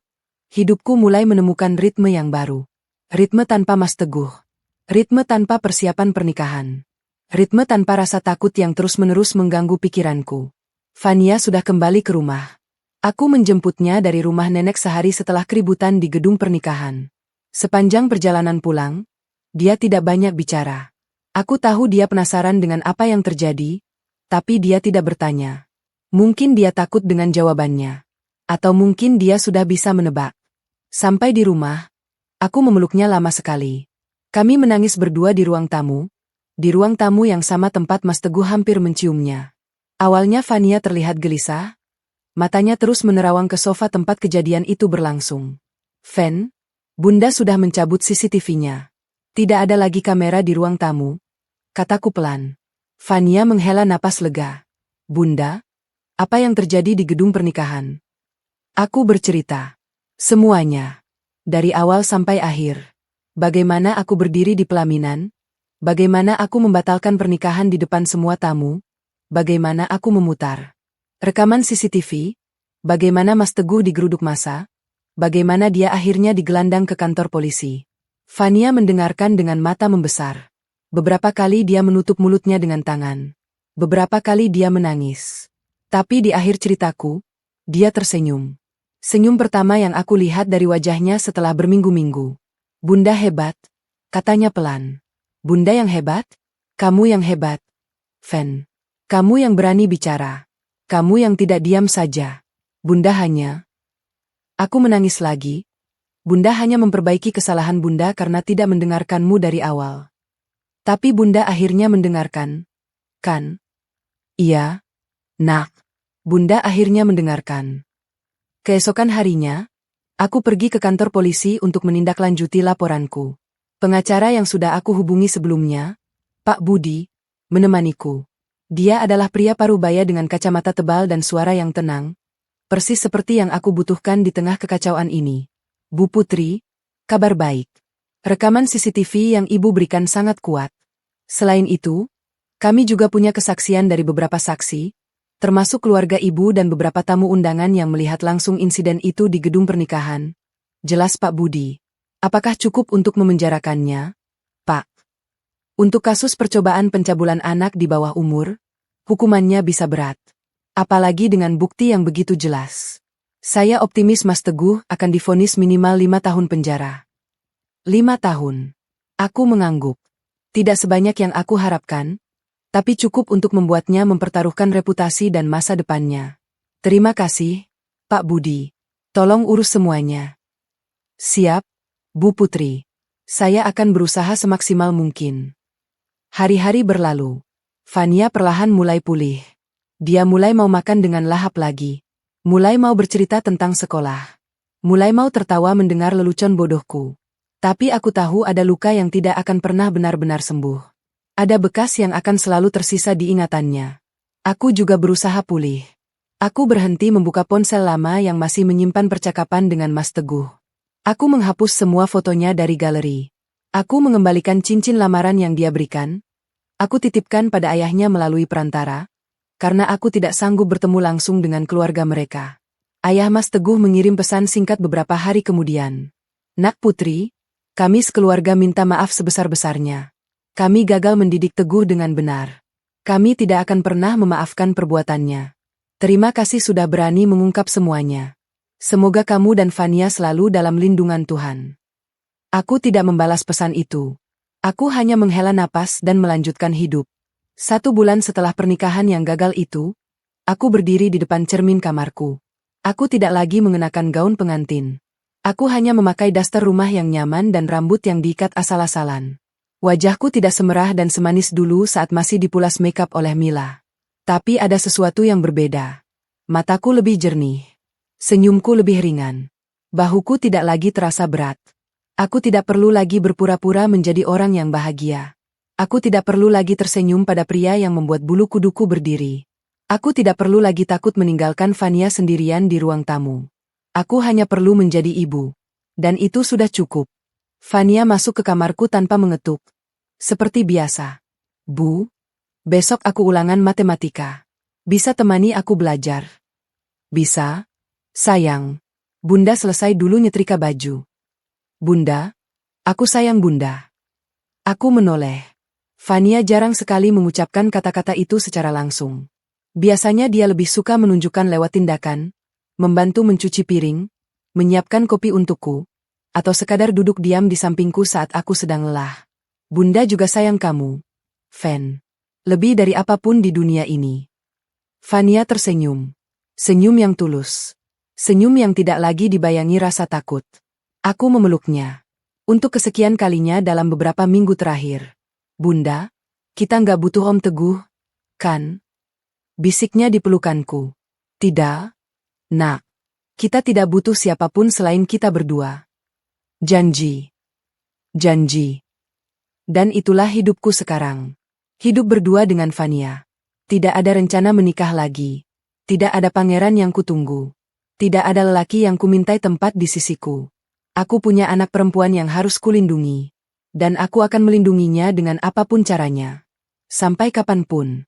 hidupku mulai menemukan ritme yang baru. Ritme tanpa Mas Teguh. Ritme tanpa persiapan pernikahan. Ritme tanpa rasa takut yang terus-menerus mengganggu pikiranku. Fania sudah kembali ke rumah. Aku menjemputnya dari rumah nenek sehari setelah keributan di gedung pernikahan. Sepanjang perjalanan pulang, dia tidak banyak bicara. Aku tahu dia penasaran dengan apa yang terjadi, tapi dia tidak bertanya. Mungkin dia takut dengan jawabannya. Atau mungkin dia sudah bisa menebak. Sampai di rumah, aku memeluknya lama sekali. Kami menangis berdua di ruang tamu yang sama tempat Mas Teguh hampir menciumnya. Awalnya Fania terlihat gelisah, matanya terus menerawang ke sofa tempat kejadian itu berlangsung. Fen, Bunda sudah mencabut CCTV-nya. Tidak ada lagi kamera di ruang tamu. Kataku pelan. Fania menghela napas lega. Bunda, apa yang terjadi di gedung pernikahan? Aku bercerita. Semuanya. Dari awal sampai akhir. Bagaimana aku berdiri di pelaminan? Bagaimana aku membatalkan pernikahan di depan semua tamu? Bagaimana aku memutar rekaman CCTV? Bagaimana Mas Teguh digeruduk massa? Bagaimana dia akhirnya digelandang ke kantor polisi? Fania mendengarkan dengan mata membesar. Beberapa kali dia menutup mulutnya dengan tangan. Beberapa kali dia menangis. Tapi di akhir ceritaku, dia tersenyum. Senyum pertama yang aku lihat dari wajahnya setelah berminggu-minggu. Bunda hebat, katanya pelan. Bunda yang hebat? Kamu yang hebat. Fen. Kamu yang berani bicara. Kamu yang tidak diam saja. Bunda hanya... Aku menangis lagi. Bunda hanya memperbaiki kesalahan Bunda karena tidak mendengarkanmu dari awal. Tapi Bunda akhirnya mendengarkan, kan? Iya, Nak. Bunda akhirnya mendengarkan. Keesokan harinya, aku pergi ke kantor polisi untuk menindaklanjuti laporanku. Pengacara yang sudah aku hubungi sebelumnya, Pak Budi, menemaniku. Dia adalah pria parubaya dengan kacamata tebal dan suara yang tenang, persis seperti yang aku butuhkan di tengah kekacauan ini. Bu Putri, kabar baik. Rekaman CCTV yang Ibu berikan sangat kuat. Selain itu, kami juga punya kesaksian dari beberapa saksi, termasuk keluarga ibu dan beberapa tamu undangan yang melihat langsung insiden itu di gedung pernikahan. Jelas Pak Budi. Apakah cukup untuk memenjarakannya, Pak? Untuk kasus percobaan pencabulan anak di bawah umur, hukumannya bisa berat. Apalagi dengan bukti yang begitu jelas. Saya optimis Mas Teguh akan divonis minimal 5 tahun penjara. 5 tahun. Aku mengangguk. Tidak sebanyak yang aku harapkan, tapi cukup untuk membuatnya mempertaruhkan reputasi dan masa depannya. Terima kasih, Pak Budi. Tolong urus semuanya. Siap, Bu Putri. Saya akan berusaha semaksimal mungkin. Hari-hari berlalu. Fania perlahan mulai pulih. Dia mulai mau makan dengan lahap lagi. Mulai mau bercerita tentang sekolah. Mulai mau tertawa mendengar lelucon bodohku. Tapi aku tahu ada luka yang tidak akan pernah benar-benar sembuh. Ada bekas yang akan selalu tersisa di ingatannya. Aku juga berusaha pulih. Aku berhenti membuka ponsel lama yang masih menyimpan percakapan dengan Mas Teguh. Aku menghapus semua fotonya dari galeri. Aku mengembalikan cincin lamaran yang dia berikan. Aku titipkan pada ayahnya melalui perantara, karena aku tidak sanggup bertemu langsung dengan keluarga mereka. Ayah Mas Teguh mengirim pesan singkat beberapa hari kemudian. Nak Putri, kami sekeluarga minta maaf sebesar-besarnya. Kami gagal mendidik Teguh dengan benar. Kami tidak akan pernah memaafkan perbuatannya. Terima kasih sudah berani mengungkap semuanya. Semoga kamu dan Fania selalu dalam lindungan Tuhan. Aku tidak membalas pesan itu. Aku hanya menghela napas dan melanjutkan hidup. 1 bulan setelah pernikahan yang gagal itu, aku berdiri di depan cermin kamarku. Aku tidak lagi mengenakan gaun pengantin. Aku hanya memakai daster rumah yang nyaman dan rambut yang diikat asal-asalan. Wajahku tidak semerah dan semanis dulu saat masih dipulas makeup oleh Mila. Tapi ada sesuatu yang berbeda. Mataku lebih jernih. Senyumku lebih ringan. Bahuku tidak lagi terasa berat. Aku tidak perlu lagi berpura-pura menjadi orang yang bahagia. Aku tidak perlu lagi tersenyum pada pria yang membuat bulu kuduku berdiri. Aku tidak perlu lagi takut meninggalkan Fania sendirian di ruang tamu. Aku hanya perlu menjadi ibu. Dan itu sudah cukup. Fania masuk ke kamarku tanpa mengetuk. Seperti biasa. Bu, besok aku ulangan matematika. Bisa temani aku belajar? Bisa? Sayang. Bunda selesai dulu nyetrika baju. Bunda, aku sayang Bunda. Aku menoleh. Fania jarang sekali mengucapkan kata-kata itu secara langsung. Biasanya dia lebih suka menunjukkan lewat tindakan, membantu mencuci piring, menyiapkan kopi untukku, atau sekadar duduk diam di sampingku saat aku sedang lelah. Bunda juga sayang kamu, Fen. Lebih dari apapun di dunia ini. Fania tersenyum. Senyum yang tulus. Senyum yang tidak lagi dibayangi rasa takut. Aku memeluknya. Untuk kesekian kalinya dalam beberapa minggu terakhir. Bunda, kita nggak butuh Om Teguh, kan? Bisiknya di pelukanku. Tidak, Nak. Kita tidak butuh siapapun selain kita berdua. Janji. Janji. Dan itulah hidupku sekarang. Hidup berdua dengan Fania. Tidak ada rencana menikah lagi. Tidak ada pangeran yang kutunggu. Tidak ada lelaki yang kumintai tempat di sisiku. Aku punya anak perempuan yang harus kulindungi. Dan aku akan melindunginya dengan apapun caranya. Sampai kapanpun.